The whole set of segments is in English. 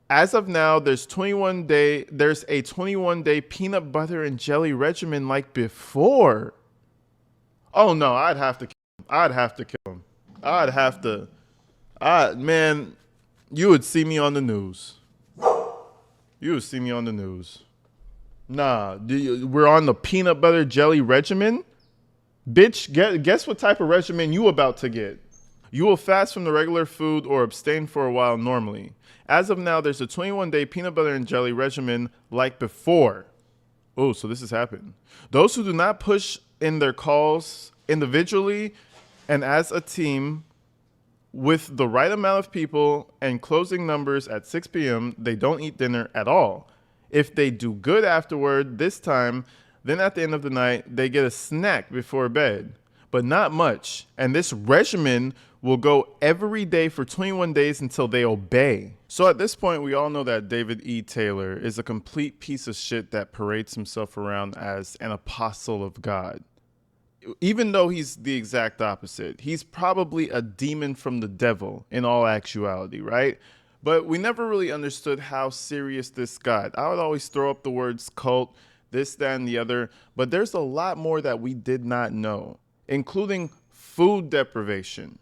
As of now, there's a 21-day peanut butter and jelly regimen like before. Oh no, I'd have to kill him. I'd have to kill him. I'd have to. Man, you would see me on the news. You would see me on the news. Nah, we're on the peanut butter jelly regimen? Bitch, guess what type of regimen you about to get? You will fast from the regular food or abstain for a while normally. As of now, there's a 21-day peanut butter and jelly regimen like before. Oh, so this has happened. Those who do not push in their calls individually and as a team with the right amount of people and closing numbers at 6 p.m., they don't eat dinner at all. If they do good afterward this time, then at the end of the night, they get a snack before bed, but not much. And this regimen will go every day for 21 days until they obey. So at this point, we all know that David E. Taylor is a complete piece of shit that parades himself around as an apostle of God. Even though he's the exact opposite, he's probably a demon from the devil in all actuality, right? But we never really understood how serious this got. I would always throw up the words cult, this, that, and the other, but there's a lot more that we did not know, including food deprivation,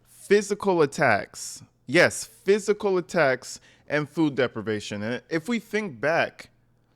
physical attacks. Yes, physical attacks and food deprivation. And if we think back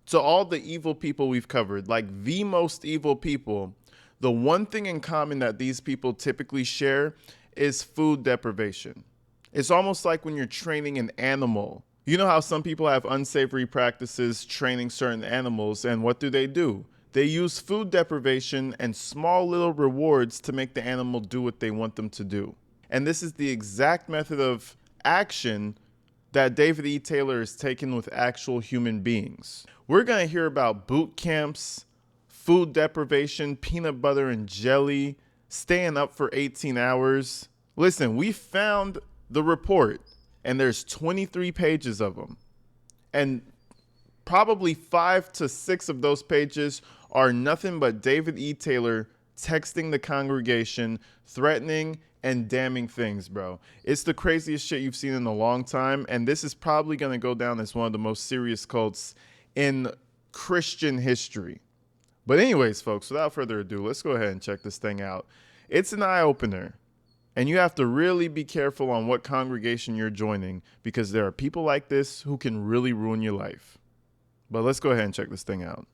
to all the evil people we've covered, like the most evil people, the one thing in common that these people typically share is food deprivation. It's almost like when you're training an animal. You know how some people have unsavory practices training certain animals, and what do? They use food deprivation and small little rewards to make the animal do what they want them to do. And this is the exact method of action that David E. Taylor is taking with actual human beings. We're going to hear about boot camps, food deprivation, peanut butter and jelly, staying up for 18 hours. Listen, we found the report, and there's 23 pages of them. And probably 5 to 6 of those pages are nothing but David E. Taylor texting the congregation, threatening and damning things, bro. It's the craziest shit you've seen in a long time, and this is probably going to go down as one of the most serious cults in Christian history. But anyways, folks, without further ado, let's go ahead and check this thing out. It's an eye-opener, and you have to really be careful on what congregation you're joining, because there are people like this who can really ruin your life. But let's go ahead and check this thing out.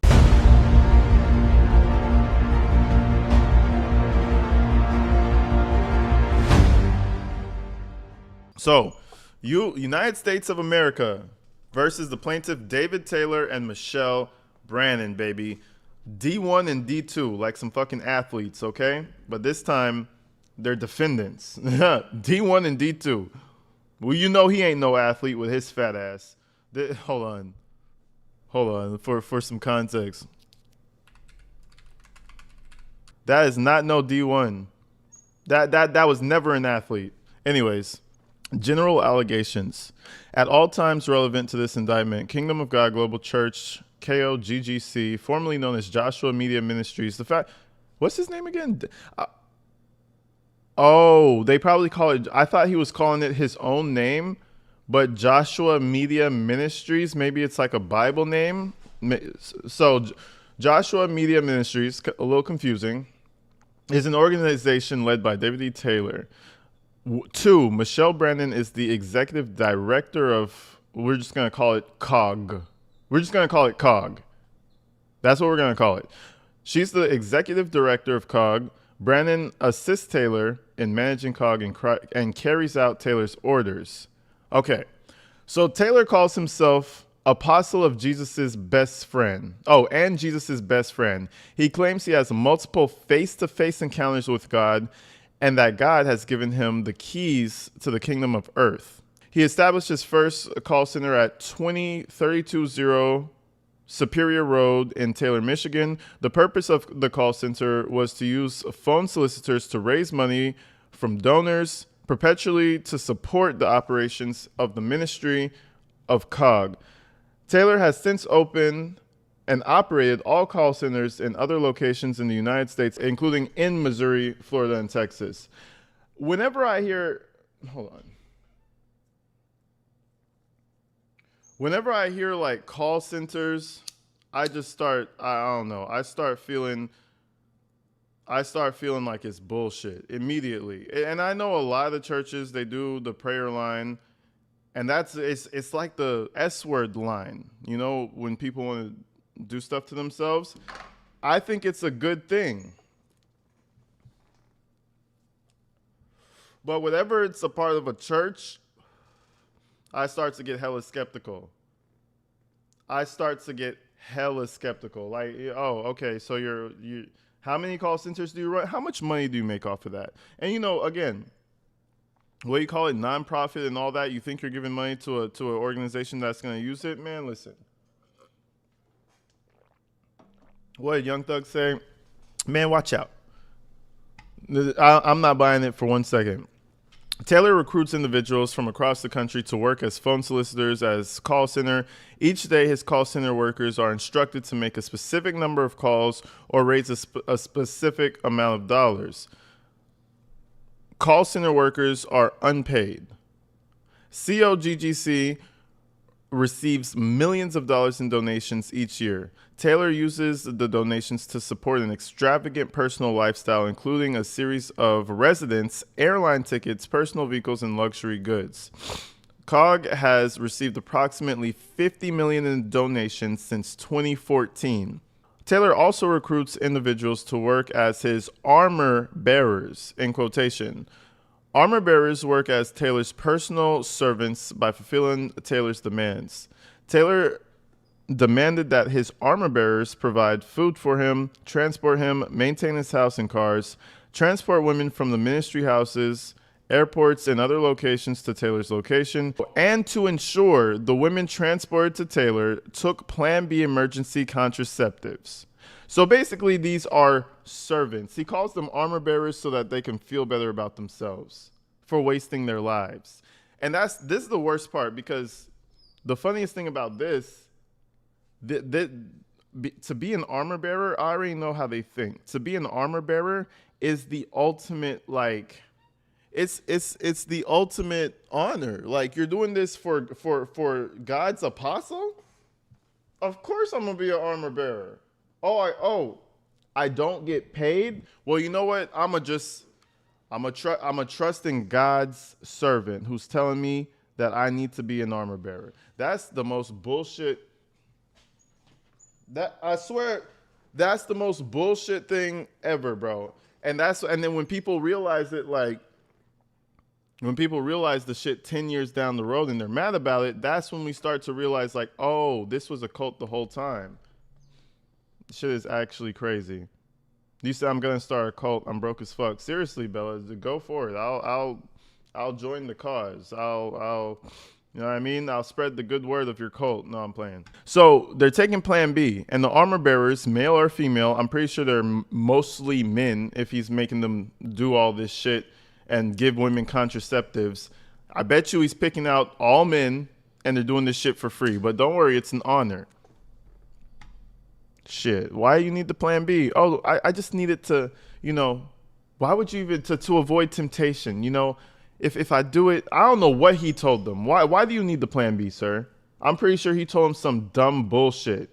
So, United States of America versus the plaintiff David Taylor and Michelle Brannon, baby. D1 and D2, like some fucking athletes, okay? But this time, they're defendants. D1 and D2. Well, you know he ain't no athlete with his fat ass. Hold on, for some context. That is not no D1. That was never an athlete. Anyways, general allegations. At all times relevant to this indictment, Kingdom of God Global Church, KOGGC, formerly known as Joshua Media Ministries. What's his name again? They probably call it. I thought he was calling it his own name, but Joshua Media Ministries. Maybe it's like a Bible name. So, Joshua Media Ministries, a little confusing, is an organization led by David E. Taylor. 2, Michelle Brannon is the executive director of. We're just gonna call it COG. We're just going to call it COG. That's what we're going to call it. She's the executive director of COG. Brannon assists Taylor in managing COG and carries out Taylor's orders. Okay, so Taylor calls himself apostle of Jesus's best friend. Oh, and Jesus's best friend. He claims he has multiple face-to-face encounters with God and that God has given him the keys to the kingdom of earth. He established his first call center at 20320 Superior Road in Taylor, Michigan. The purpose of the call center was to use phone solicitors to raise money from donors perpetually to support the operations of the ministry of COG. Taylor has since opened and operated all call centers in other locations in the United States, including in Missouri, Florida, and Texas. Whenever I hear... Hold on. Whenever I hear like call centers, I just start. I don't know. I start feeling like it's bullshit immediately. And I know a lot of the churches they do the prayer line, and it's like the S word line. You know, when people want to do stuff to themselves, I think it's a good thing. But whenever it's a part of a church, I start to get hella skeptical. I start to get hella skeptical. Like, oh, okay, so you how many call centers do you run? How much money do you make off of that? And again, what you call it, nonprofit and all that. You think you're giving money to an organization that's going to use it? Man, listen. What did Young Thug say? Man, watch out. I'm not buying it for 1 second. Taylor recruits individuals from across the country to work as phone solicitors as call center. Each day, his call center workers are instructed to make a specific number of calls or raise a specific amount of dollars. Call center workers are unpaid. COGGC receives millions of dollars in donations each year. Taylor uses the donations to support an extravagant personal lifestyle, including a series of residence, airline tickets, personal vehicles, and luxury goods. COG has received approximately $50 million in donations since 2014. Taylor also recruits individuals to work as his armor bearers, in quotation. Armor bearers work as Taylor's personal servants by fulfilling Taylor's demands. Taylor demanded that his armor bearers provide food for him, transport him, maintain his house and cars, transport women from the ministry houses, airports, and other locations to Taylor's location, and to ensure the women transported to Taylor took Plan B emergency contraceptives. So basically, these are servants. He calls them armor bearers so that they can feel better about themselves for wasting their lives. And this is the worst part, because the funniest thing about this, to be an armor bearer, I already know how they think. To be an armor bearer is the ultimate, like, it's the ultimate honor. Like, you're doing this for God's apostle? Of course I'm gonna be an armor bearer. I don't get paid? Well, you know what? I'm a trust in God's servant who's telling me that I need to be an armor bearer. That's the most bullshit. That, I swear, that's the most bullshit thing ever, bro. And then when people realize it, like, when people realize the shit 10 years down the road and they're mad about it, that's when we start to realize, like, oh, this was a cult the whole time. Shit is actually crazy. You said I'm gonna start a cult. I'm broke as fuck. Seriously, Bella, go for it. I'll join the cause. I'll you know what I mean? I'll spread the good word of your cult. No, I'm playing. So they're taking Plan B, and the armor bearers, male or female, I'm pretty sure they're mostly men if he's making them do all this shit and give women contraceptives. I bet you he's picking out all men, and they're doing this shit for free. But don't worry, it's an honor. Shit, why do you need the Plan B? Oh, I just need it to, why would you even, to avoid temptation, If I do it, I don't know what he told them. Why do you need the Plan B, sir? I'm pretty sure he told them some dumb bullshit.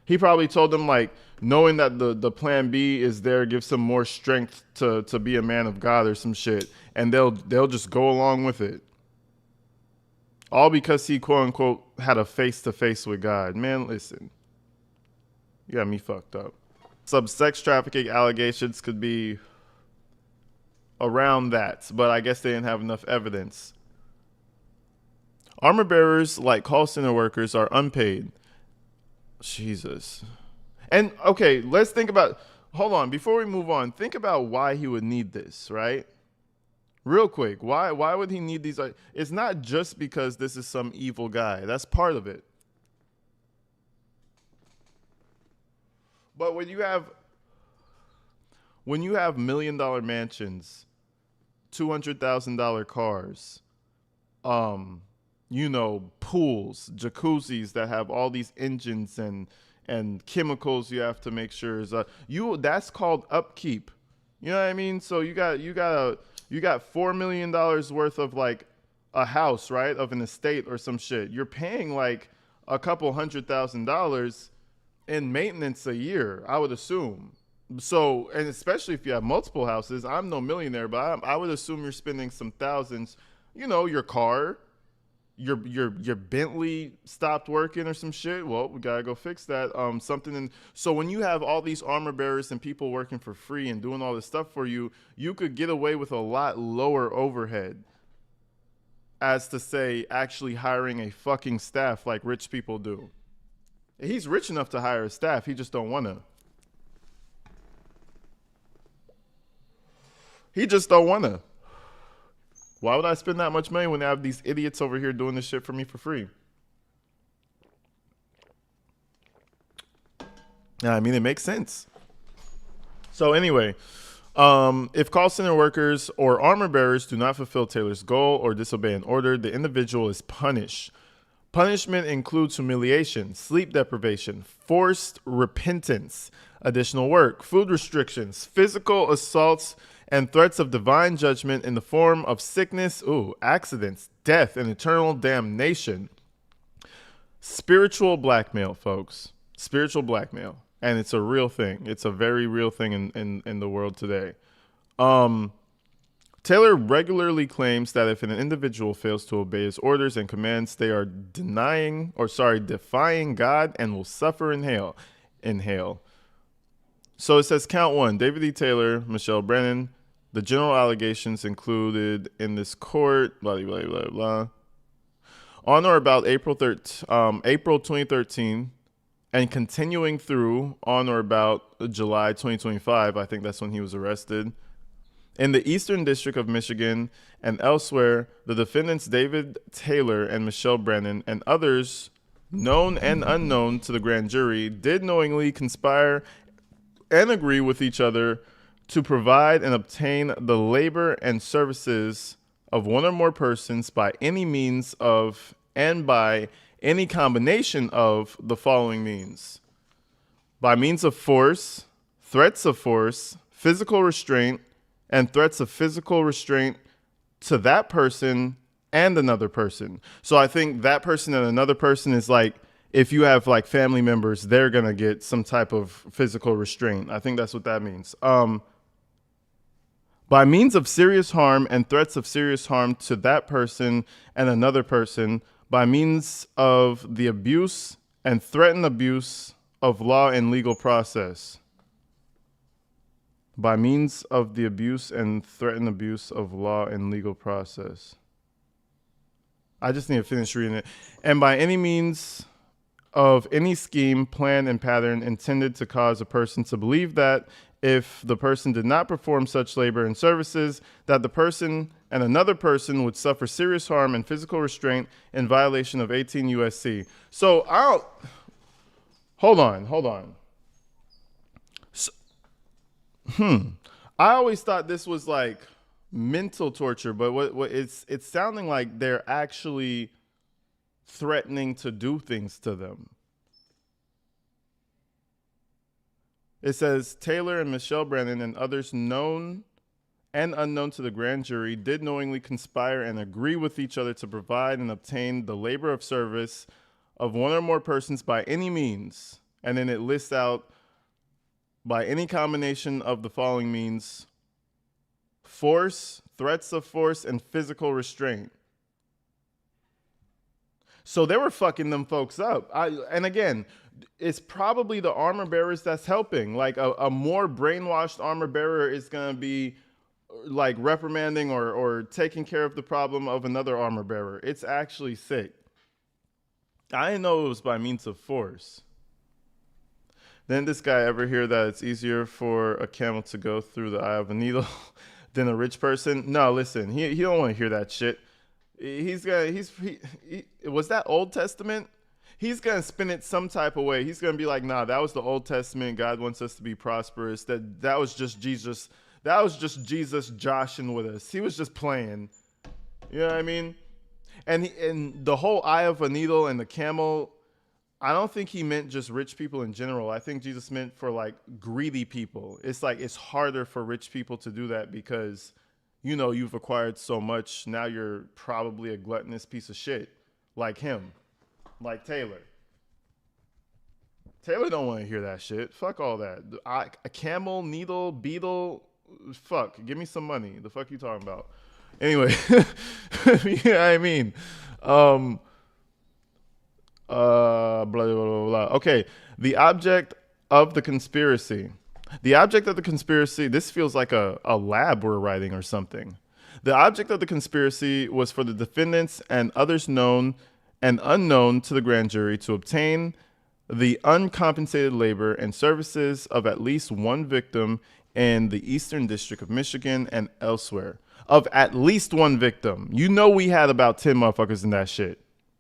He probably told them, like, knowing that the Plan B is there gives him more strength to be a man of God or some shit, and they'll just go along with it. All because he, quote unquote, had a face-to-face with God. Man, listen. You got me fucked up. Some sex trafficking allegations could be around that, but I guess they didn't have enough evidence. Armor bearers, like call center workers, are unpaid. Jesus. And okay, let's think about, hold on, before we move on, think about why he would need this, right? Real quick, why would he need these? It's not just because this is some evil guy. That's part of it. But when you have $1 million mansions, $200,000 cars, pools, jacuzzis that have all these engines and chemicals you have to make sure is that's called upkeep. You know what I mean? So you got $4 million worth of like a house, right, of an estate or some shit, you're paying like a couple $100,000 in maintenance a year, I would assume. So, and especially if you have multiple houses, I'm no millionaire, but I would assume you're spending some thousands. You know, your car, your Bentley stopped working or some shit. Well, we gotta go fix that. Something. So when you have all these armor bearers and people working for free and doing all this stuff for you, you could get away with a lot lower overhead, as to say actually hiring a fucking staff like rich people do. He's rich enough to hire a staff. He just don't want to. He just don't want to. Why would I spend that much money when I have these idiots over here doing this shit for me for free? Yeah, I mean, it makes sense. So anyway, if call center workers or armor bearers do not fulfill Taylor's goal or disobey an order, the individual is punished. Punishment includes humiliation, sleep deprivation, forced repentance, additional work, food restrictions, physical assaults, and threats of divine judgment in the form of sickness, accidents, death, and eternal damnation. Spiritual blackmail, folks. Spiritual blackmail. And it's a real thing. It's a very real thing in the world today. Taylor regularly claims that if an individual fails to obey his orders and commands, they are defying God and will suffer in hell. So it says count one: David E. Taylor, Michelle Brennan. The general allegations included in this court, blah, blah, blah, blah. On or about April 2013, and continuing through on or about July 2025, I think that's when he was arrested. In the Eastern District of Michigan and elsewhere, the defendants David Taylor and Michelle Brennan and others, known and unknown to the grand jury, did knowingly conspire and agree with each other to provide and obtain the labor and services of one or more persons by any means of and by any combination of the following means: by means of force, threats of force, physical restraint, and threats of physical restraint to that person and another person. So I think that person and another person is like, if you have like family members, they're going to get some type of physical restraint. I think that's what that means. By means of serious harm and threats of serious harm to that person and another person, by means of the abuse and threatened abuse of law and legal process. By means of the abuse and threatened abuse of law and legal process. I just need to finish reading it. And by any means of any scheme, plan, and pattern intended to cause a person to believe that if the person did not perform such labor and services, that the person and another person would suffer serious harm and physical restraint in violation of 18 U.S.C. So hold on. So, I always thought this was like mental torture, but what it's sounding like they're actually threatening to do things to them. It says Taylor and Michelle Brennan and others known and unknown to the grand jury did knowingly conspire and agree with each other to provide and obtain the labor of service of one or more persons by any means. And then it lists out by any combination of the following means: force, threats of force, and physical restraint. So they were fucking them folks up. And again, it's probably the armor bearers that's helping. Like a more brainwashed armor bearer is going to be like reprimanding or taking care of the problem of another armor bearer. It's actually sick. I didn't know it was by means of force. Didn't this guy ever hear that it's easier for a camel to go through the eye of a needle than a rich person? No, listen, he don't want to hear that shit. Was that Old Testament? He's going to spin it some type of way. He's going to be like, nah, that was the Old Testament. God wants us to be prosperous. That was just Jesus. That was just Jesus joshing with us. He was just playing. You know what I mean? And the whole eye of a needle and the camel, I don't think he meant just rich people in general. I think Jesus meant for like greedy people. It's like it's harder for rich people to do that because, you've acquired so much. Now you're probably a gluttonous piece of shit, like him, like Taylor. Taylor don't want to hear that shit. Fuck all that. A camel, needle, beetle. Fuck. Give me some money. The fuck you talking about? Anyway, yeah, I mean, blah, blah, blah, blah. Okay. The object of the conspiracy. The object of the conspiracy. This feels like a lab we're writing or something. The object of the conspiracy was for the defendants and others known and unknown to the grand jury to obtain the uncompensated labor and services of at least one victim in the Eastern District of Michigan and elsewhere. Of at least one victim. We had about 10 motherfuckers in that shit.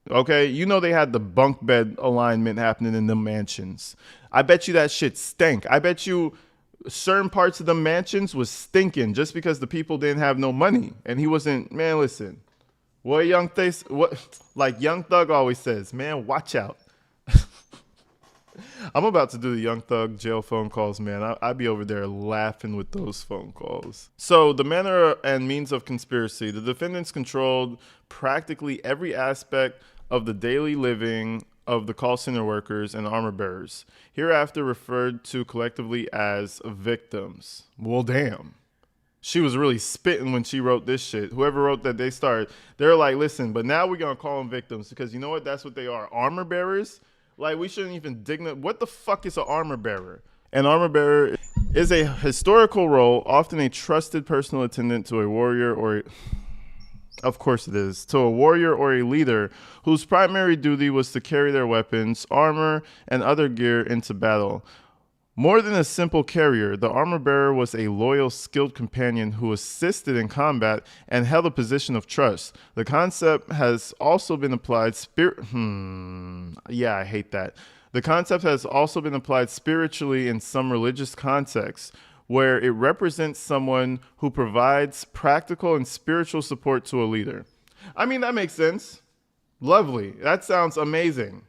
Okay? They had the bunk bed alignment happening in the mansions. I bet you that shit stank. I bet you certain parts of the mansions was stinking just because the people didn't have no money. And he wasn't, man, listen. What like Young Thug always says, man, watch out. I'm about to do the Young Thug jail phone calls, man. I'd be over there laughing with those phone calls. So the manner and means of conspiracy. The defendants controlled practically every aspect of the daily living of the call center workers and armor bearers, hereafter referred to collectively as victims. Well, damn. She was really spitting when she wrote this shit. Whoever wrote that, they're like, listen, but now we're going to call them victims because you know what? That's what they are. Armor bearers. Like, we shouldn't even dignify. What the fuck is an armor bearer? An armor bearer is a historical role, often a trusted personal attendant to a warrior or, of course it is, to a warrior or a leader whose primary duty was to carry their weapons, armor, and other gear into battle. More than a simple carrier, the armor bearer was a loyal, skilled companion who assisted in combat and held a position of trust. The concept has also been applied I hate that. The concept has also been applied spiritually in some religious contexts, where it represents someone who provides practical and spiritual support to a leader. I mean, that makes sense. Lovely. That sounds amazing.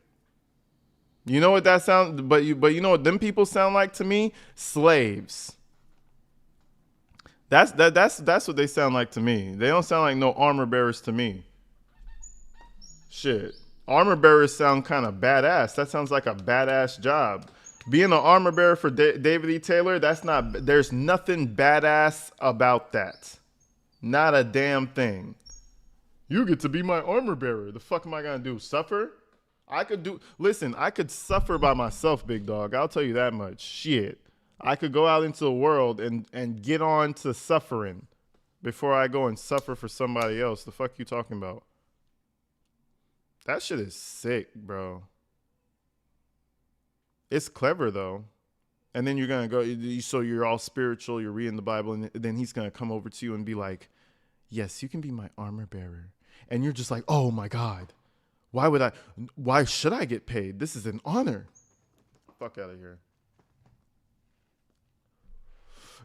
You know what that sounds, but you know what them people sound like to me? Slaves. That's what they sound like to me. They don't sound like no armor bearers to me. Shit. Armor bearers sound kind of badass. That sounds like a badass job. Being an armor bearer for David E. Taylor, there's nothing badass about that. Not a damn thing. You get to be my armor bearer. The fuck am I gonna do? Suffer? I could suffer by myself, big dog. I'll tell you that much. Shit. I could go out into the world and get on to suffering before I go and suffer for somebody else. The fuck you talking about? That shit is sick, bro. It's clever, though. And then you're going to go, so you're all spiritual, you're reading the Bible, and then he's going to come over to you and be like, yes, you can be my armor bearer. And you're just like, oh my God. Why should I get paid? This is an honor. Fuck out of here.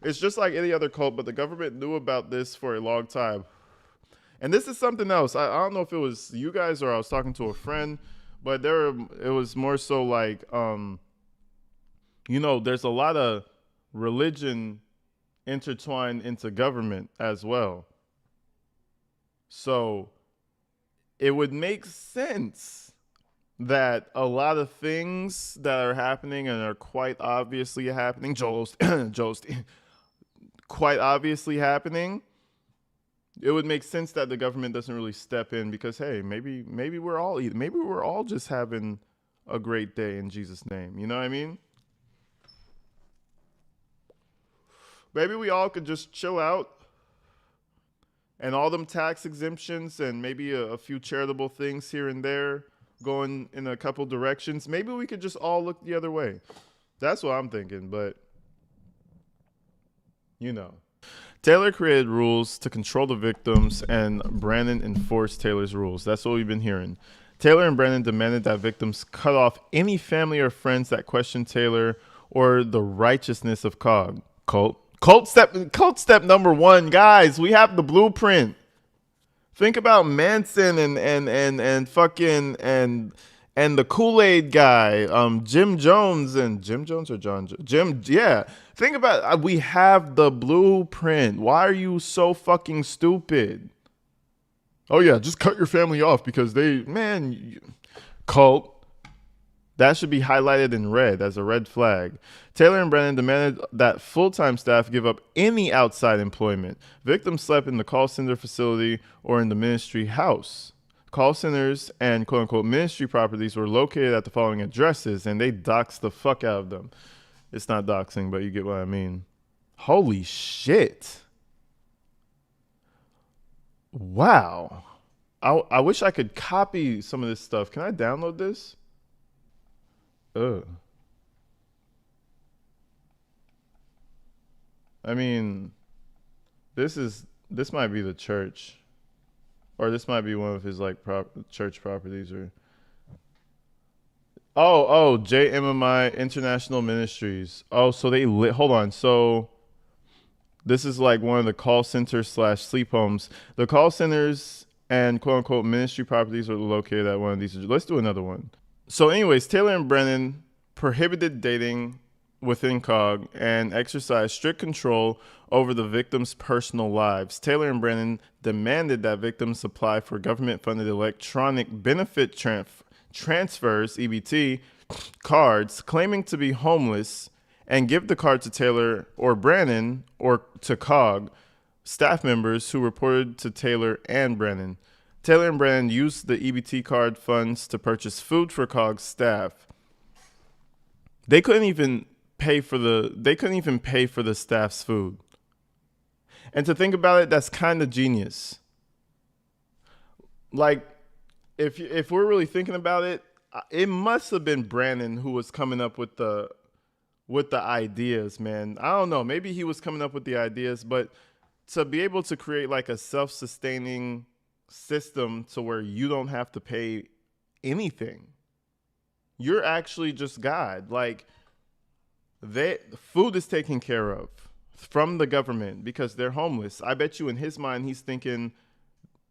It's just like any other cult, but the government knew about this for a long time. And this is something else. I don't know if it was you guys or I was talking to a friend, but it was more so like, there's a lot of religion intertwined into government as well. So it would make sense that a lot of things that are happening and are quite obviously happening, quite obviously happening, it would make sense that the government doesn't really step in because, hey, maybe we're all just having a great day in Jesus' name. You know what I mean? Maybe we all could just chill out. And all them tax exemptions and maybe a few charitable things here and there going in a couple directions. Maybe we could just all look the other way. That's what I'm thinking, but Taylor created rules to control the victims and Brandon enforced Taylor's rules. That's what we've been hearing. Taylor and Brandon demanded that victims cut off any family or friends that questioned Taylor or the righteousness of cult. Cult step number 1, guys. We have the blueprint. Think about Manson and fucking and and the Kool-Aid guy, Jim Jones, and Jim Jones or Jim, yeah. Think about it. We have the blueprint. Why are you so fucking stupid? Oh yeah, just cut your family off because cult. That should be highlighted in red as a red flag. Taylor and Brennan demanded that full-time staff give up any outside employment. Victims slept in the call center facility or in the ministry house. Call centers and quote-unquote ministry properties were located at the following addresses, and they doxed the fuck out of them. It's not doxing, but you get what I mean. Holy shit. Wow. I wish I could copy some of this stuff. Can I download this? Ugh. I mean, this might be the church, or this might be one of his like church properties, or JMMI International Ministries. Oh, so hold on. So this is like one of the call centers / sleep homes. The call centers and quote unquote ministry properties are located at one of these. Let's do another one. So, anyways, Taylor and Brennan prohibited dating within COG and exercised strict control over the victims' personal lives. Taylor and Brennan demanded that victims apply for government-funded electronic benefit transfers, EBT, cards, claiming to be homeless, and give the card to Taylor or Brennan or to COG staff members who reported to Taylor and Brennan. Taylor and Brennan used the EBT card funds to purchase food for COG's staff. They couldn't even pay for the staff's food. And to think about it, that's kind of genius. Like, if we're really thinking about it, it must have been Brandon who was coming up with the ideas, man. I don't know. Maybe he was coming up with the ideas, but to be able to create like a self-sustaining system to where you don't have to pay anything. You're actually just God. Like, food is taken care of from the government because they're homeless. I bet you in his mind he's thinking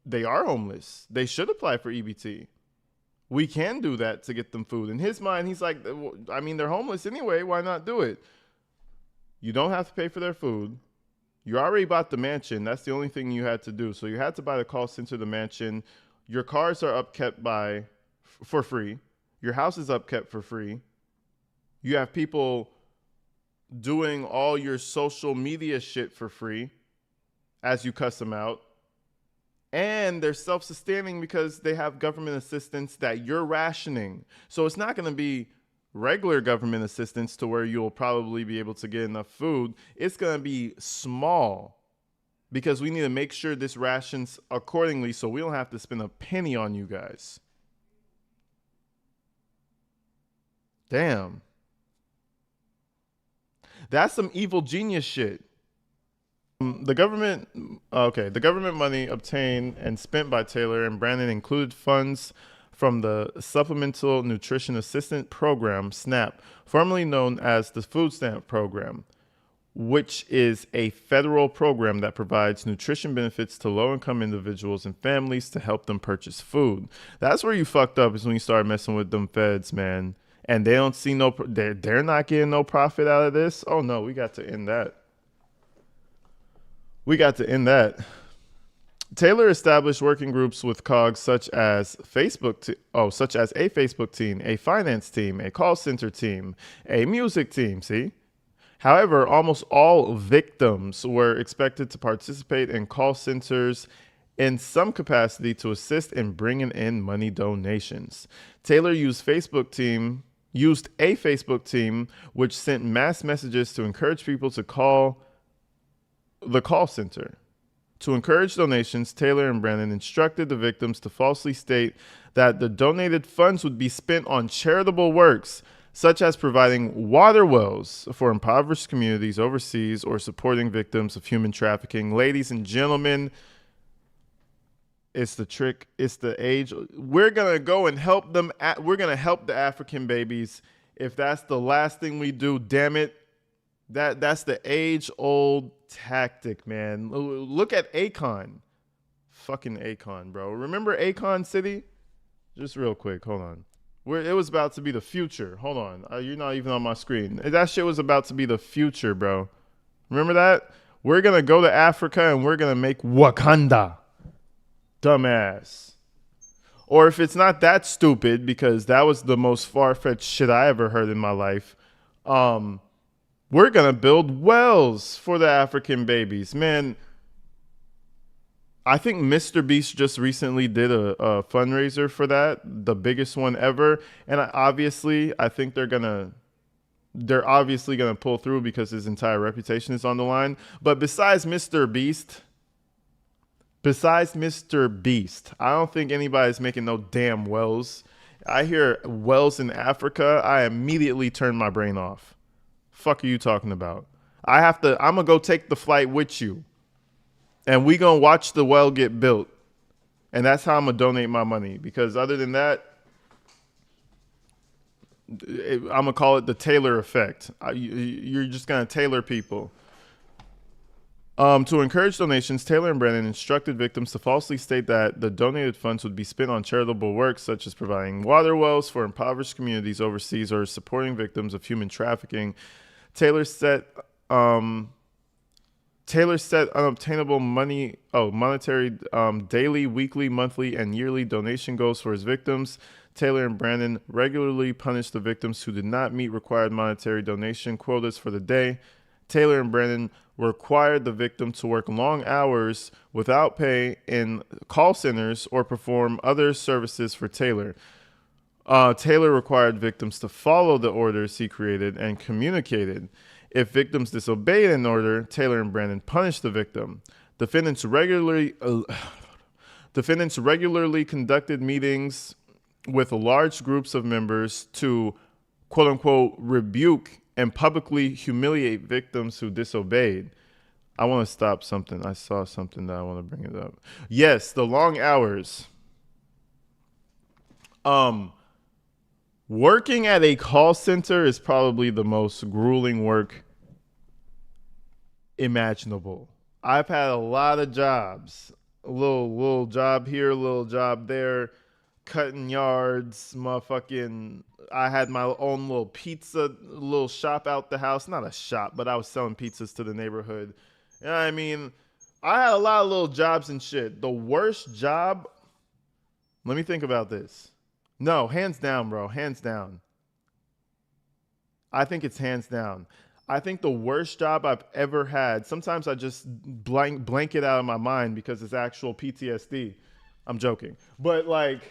they are homeless. They should apply for EBT. We can do that to get them food. In his mind, he's like, I mean, they're homeless anyway. Why not do it? You don't have to pay for their food. You already bought the mansion. That's the only thing you had to do. So you had to buy the call center, the mansion. Your cars are upkept for free. Your house is upkept for free. You have people doing all your social media shit for free as you cuss them out. And they're self-sustaining because they have government assistance that you're rationing. So it's not going to be regular government assistance to where you'll probably be able to get enough food. It's going to be small because we need to make sure this rations accordingly so we don't have to spend a penny on you guys. Damn. That's some evil genius shit. The government money obtained and spent by Taylor and Brandon included funds from the Supplemental Nutrition Assistance Program, SNAP, formerly known as the Food Stamp Program, which is a federal program that provides nutrition benefits to low-income individuals and families to help them purchase food. That's where you fucked up, is when you start messing with them feds, man. And they don't see they're not getting no profit out of this. Oh no, we got to end that. Taylor established working groups with COGS such as a Facebook team, a finance team, a call center team, a music team, see? However, almost all victims were expected to participate in call centers in some capacity to assist in bringing in money donations. Taylor used a Facebook team which sent mass messages to encourage people to call the call center. To encourage donations, Taylor and Brandon instructed the victims to falsely state that the donated funds would be spent on charitable works, such as providing water wells for impoverished communities overseas or supporting victims of human trafficking. Ladies and gentlemen, it's the trick. It's the age. We're going to go and help them. We're going to help the African babies. If that's the last thing we do, damn it. That's the age-old tactic, man. Look at Akon. Fucking Akon, bro. Remember Akon City? Just real quick. Hold on. It was about to be the future. Hold on. You're not even on my screen. That shit was about to be the future, bro. Remember that? We're going to go to Africa and we're going to make Wakanda. Dumbass. Or if it's not that stupid, because that was the most far-fetched shit I ever heard in my life, we're going to build wells for the African babies. Man, I think Mr. Beast just recently did a fundraiser for that, the biggest one ever. And I think they're obviously gonna pull through because his entire reputation is on the line. But besides Mr. Beast, I don't think anybody's making no damn wells. I hear wells in Africa, I immediately turn my brain off. Fuck are you talking about? I'm gonna go take the flight with you. And we gonna watch the well get built. And that's how I'm gonna donate my money. Because other than that, I'm gonna call it the Taylor effect. You're just gonna Taylor people. To encourage donations, Taylor and Brennan instructed victims to falsely state that the donated funds would be spent on charitable work such as providing water wells for impoverished communities overseas or supporting victims of human trafficking. Taylor set unobtainable monetary daily, weekly, monthly, and yearly donation goals for his victims. Taylor and Brandon regularly punished the victims who did not meet required monetary donation quotas for the day. Taylor and Brandon required the victim to work long hours without pay in call centers or perform other services for Taylor. Taylor required victims to follow the orders he created and communicated. If victims disobeyed an order, Taylor and Brandon punished the victim. Defendants regularly conducted meetings with large groups of members to, quote unquote, rebuke and publicly humiliate victims who disobeyed. I want to stop something. I saw something that I want to bring it up. Yes, the long hours. Working at a call center is probably the most grueling work imaginable. I've had a lot of jobs. A little job here, a little job there, cutting yards, motherfucking. I had my own little pizza, little shop out the house. Not a shop, but I was selling pizzas to the neighborhood. You know what I mean? I had a lot of little jobs and shit. The worst job, let me think about this. No, hands down, bro. Hands down. I think it's hands down. I think the worst job I've ever had, sometimes I just blank it out of my mind because it's actual PTSD. I'm joking. But like,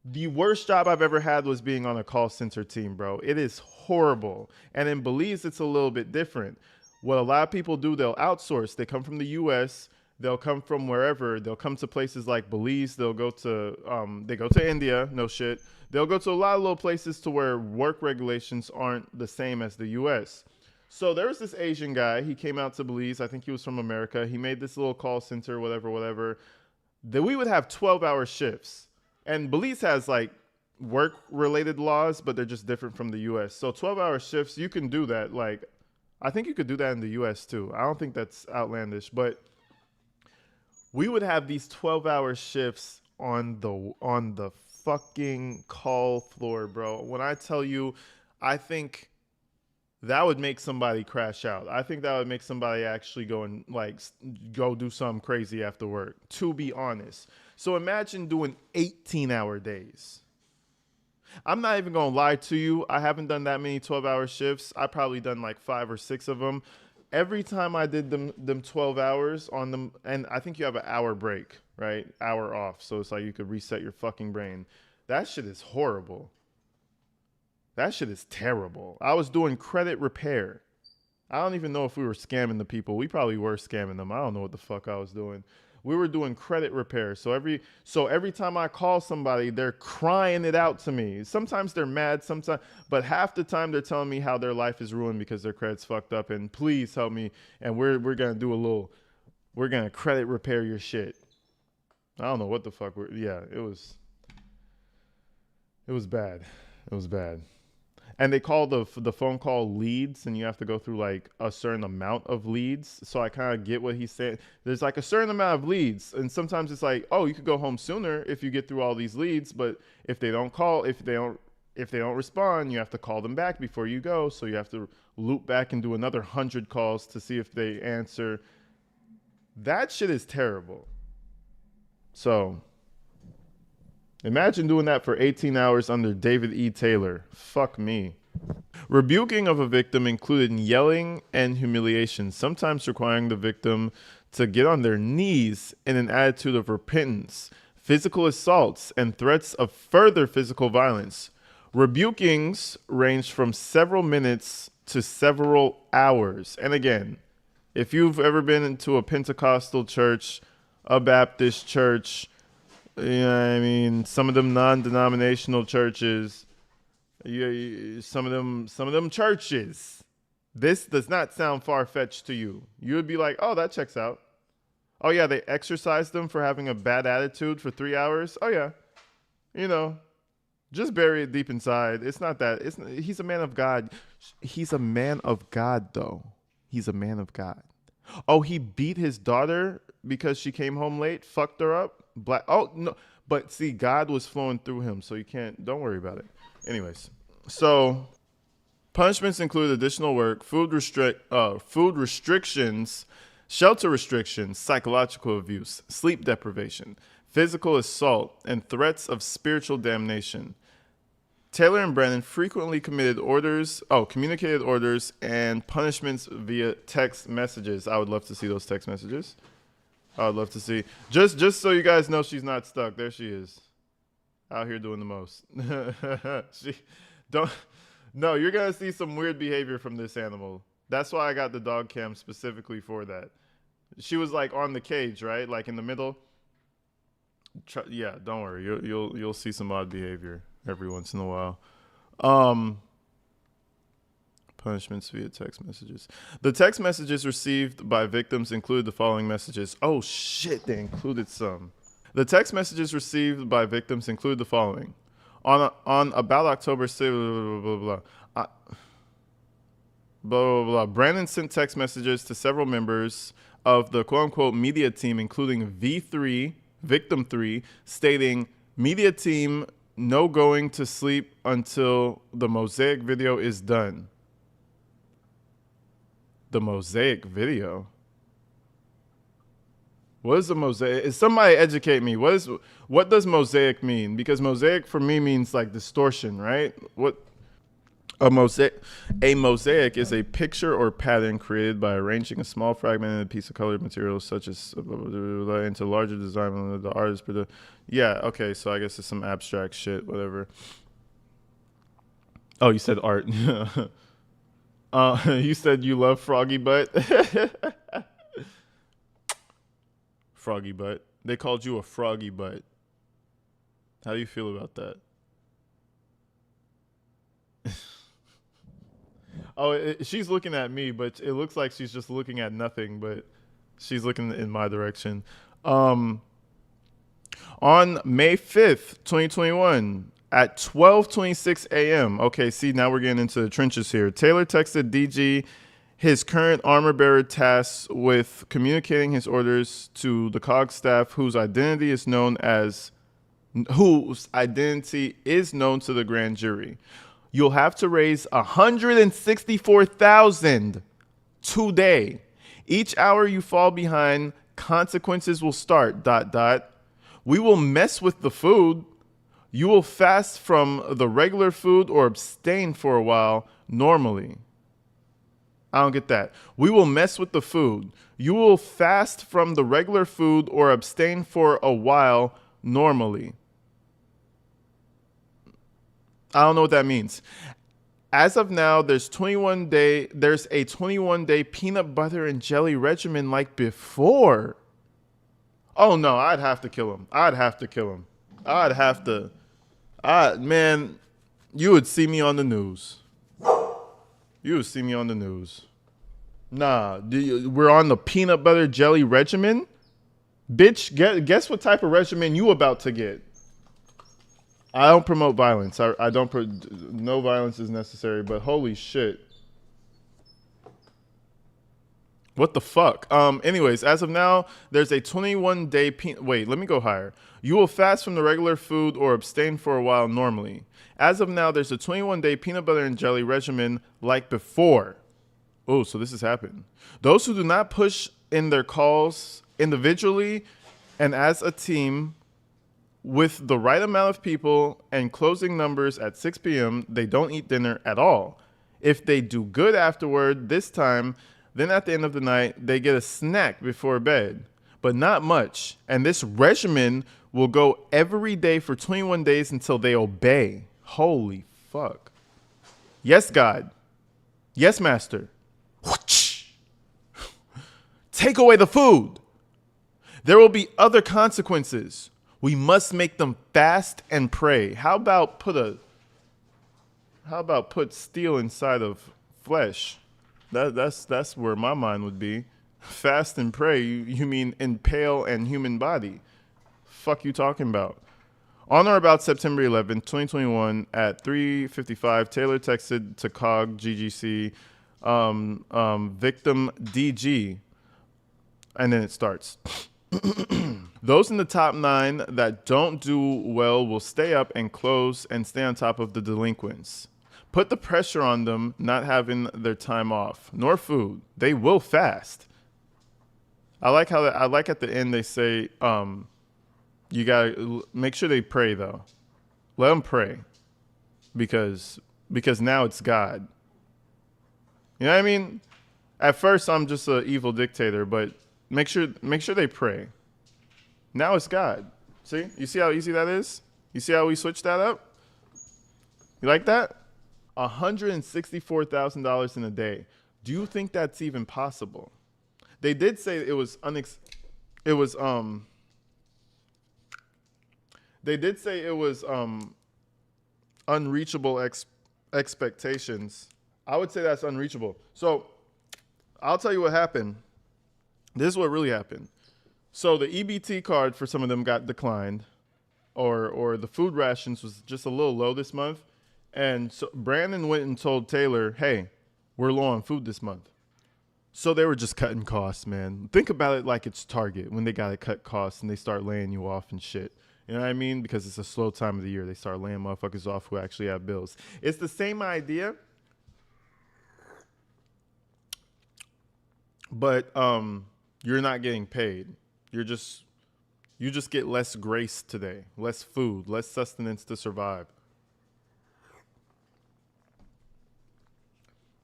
the worst job I've ever had was being on a call center team, bro. It is horrible. And in Belize, it's a little bit different. What a lot of people do, they'll outsource. They come from the U.S., they'll come from wherever. They'll come to places like Belize. They'll go to, they go to India, no shit. They'll go to a lot of little places to where work regulations aren't the same as the U.S. So there was this Asian guy. He came out to Belize. I think he was from America. He made this little call center, whatever. That we would have 12-hour shifts. And Belize has like work-related laws, but they're just different from the U.S. So 12-hour shifts, you can do that. Like, I think you could do that in the U.S. too. I don't think that's outlandish, but we would have these 12-hour shifts on the fucking call floor, bro. When I tell you, I think that would make somebody crash out. I think that would make somebody actually go and like go do something crazy after work, to be honest. So imagine doing 18-hour days. I'm not even going to lie to you. I haven't done that many 12-hour shifts. I've probably done like 5 or 6 of them. Every time I did them 12 hours on them, and I think you have an hour break, right? Hour off. So it's like you could reset your fucking brain. That shit is horrible. That shit is terrible. I was doing credit repair. I don't even know if we were scamming the people. We probably were scamming them. I don't know what the fuck I was doing. We were doing credit repair. So every time I call somebody, they're crying it out to me. Sometimes they're mad, but half the time they're telling me how their life is ruined because their credit's fucked up and please help me. And we're going to we're going to credit repair your shit. I don't know what the fuck it was bad. It was bad. And they call the phone call leads, and you have to go through like a certain amount of leads. So I kind of get what he's saying. There's like a certain amount of leads, and sometimes it's like, oh, you could go home sooner if you get through all these leads. But if they don't If they don't respond, you have to call them back before you go. So you have to loop back and do another 100 calls to see if they answer. That shit is terrible. So imagine doing that for 18 hours under David E. Taylor. Fuck me. Rebuking of a victim included yelling and humiliation, sometimes requiring the victim to get on their knees in an attitude of repentance, physical assaults, and threats of further physical violence. Rebukings ranged from several minutes to several hours. And again, if you've ever been into a Pentecostal church, a Baptist church, you know what I mean, some of them non-denominational churches, some of them churches, this does not sound far-fetched to you. You would be like, oh, that checks out. Oh yeah, they exorcised them for having a bad attitude for 3 hours. Oh yeah, you know, just bury it deep inside. It's not that. He's a man of God. He's a man of God, though. He's a man of God. Oh, he beat his daughter because she came home late, fucked her up. Oh no, but see, God was flowing through him, so you can't. Don't worry about it. Anyways, so punishments include additional work, food restrictions, shelter restrictions, psychological abuse, sleep deprivation, physical assault, and threats of spiritual damnation. Taylor and Brennan frequently communicated orders and punishments via text messages. I would love to see those text messages. I would love to see. Just so you guys know, she's not stuck. There she is, out here doing the most. No, you're gonna see some weird behavior from this animal. That's why I got the dog cam specifically for that. She was like on the cage, right? Like in the middle. Yeah, don't worry. You'll see some odd behavior every once in a while. Punishments via text messages. The text messages received by victims include the following messages. Oh shit, they included some. The text messages received by victims include the following. On about October 6th, blah, blah, blah. Brandon sent text messages to several members of the quote-unquote media team, including V3, Victim 3, stating, media team, no going to sleep until the Mosaic video is done. The Mosaic video? What is a mosaic? Somebody educate me. What does mosaic mean? Because mosaic for me means like distortion, right? What a mosaic is a picture or pattern created by arranging a small fragment in a piece of colored material, such as into larger design than the artist. Yeah, okay. So I guess it's some abstract shit, whatever. Oh, you said art. You said you love froggy butt. Froggy butt. They called you a froggy butt. How do you feel about that? She's looking at me, but it looks like she's just looking at nothing, but she's looking in my direction. On May 5th, 2021, at 12:26 a.m. Okay, see, now we're getting into the trenches here. Taylor texted DG his current armor bearer tasks with communicating his orders to the COG staff, whose identity is known to the grand jury. You'll have to raise $164,000 today. Each hour you fall behind, consequences will start. ... We will mess with the food. You will fast from the regular food or abstain for a while normally. I don't get that. We will mess with the food. You will fast from the regular food or abstain for a while normally. I don't know what that means. As of now, there's a 21-day peanut butter and jelly regimen like before. Oh no, I'd have to kill him. Man, you would see me on the news. Nah, we're on the peanut butter jelly regimen? Bitch, guess what type of regimen you about to get? I don't promote violence. No violence is necessary, but holy shit. What the fuck? Anyways, as of now, there's a 21 day wait, let me go higher. You will fast from the regular food or abstain for a while normally. As of now, there's a 21 day peanut butter and jelly regimen like before. Oh, so this has happened. Those who do not push in their calls individually and as a team with the right amount of people and closing numbers at 6 p.m., they don't eat dinner at all. If they do good afterward this time, then at the end of the night, they get a snack before bed, but not much. And this regimen will go every day for 21 days until they obey. Holy fuck. Yes, God. Yes, Master. Take away the food. There will be other consequences. We must make them fast and pray. How about put steel inside of flesh? That's where my mind would be. Fast and pray. You mean impale and human body? Fuck you talking about? On or about September 11th, 2021 at 3:55, Taylor texted to COG GGC victim DG, and then it starts. Those in the top 9 that don't do well will stay up and close and stay on top of the delinquents. Put the pressure on them not having their time off, nor food. They will fast. I like at the end they say, you gotta make sure they pray though. Let them pray, because now it's God. You know what I mean? At first I'm just an evil dictator, but make sure they pray. Now it's God. See? You see how easy that is? You see how we switched that up? You like that? $164,000 in a day. Do you think that's even possible? They did say it was unreachable expectations. I would say that's unreachable. So I'll tell you what happened. This is what really happened. So the EBT card for some of them got declined, or the food rations was just a little low this month. And so Brandon went and told Taylor, hey, we're low on food this month. So they were just cutting costs, man. Think about it like it's Target when they got to cut costs and they start laying you off and shit. You know what I mean? Because it's a slow time of the year. They start laying motherfuckers off who actually have bills. It's the same idea, but you're not getting paid. You just get less grace today, less food, less sustenance to survive.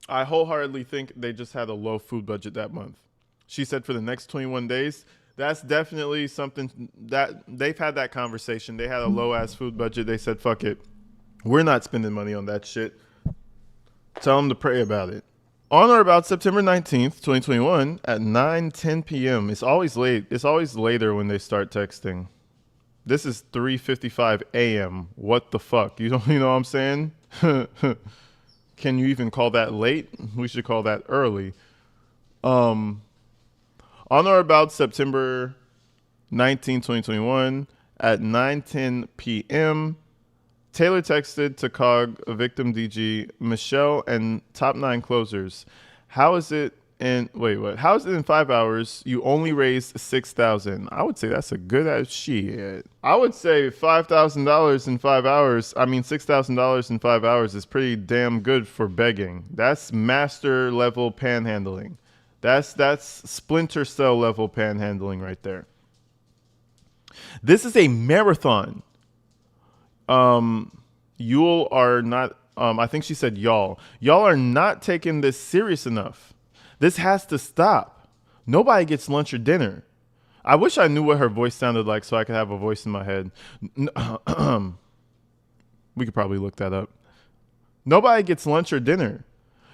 I wholeheartedly think they just had a low food budget that month. She said for the next 21 days, that's definitely something that they've had that conversation. They had a low ass food budget. They said, fuck it. We're not spending money on that shit. Tell them to pray about it. On or about September 19th, 2021 at 9:10 p.m. It's always late. It's always later when they start texting. This is 3:55 a.m. What the fuck? You know what I'm saying? Can you even call that late? We should call that early. On or about September 19, 2021 at 9:10 p.m., Taylor texted to COG, victim DG, Michelle, and top 9 closers. How is it in 5 hours? You only raised $6,000. I would say that's a good ass shit. I would say $5,000 in 5 hours. I mean, $6,000 in 5 hours is pretty damn good for begging. That's master level panhandling. That's Splinter Cell level panhandling right there. This is a marathon. You are not, I think she said y'all are not taking this serious enough. This has to stop. Nobody gets lunch or dinner. I wish I knew what her voice sounded like so I could have a voice in my head. We could probably look that up. Nobody gets lunch or dinner.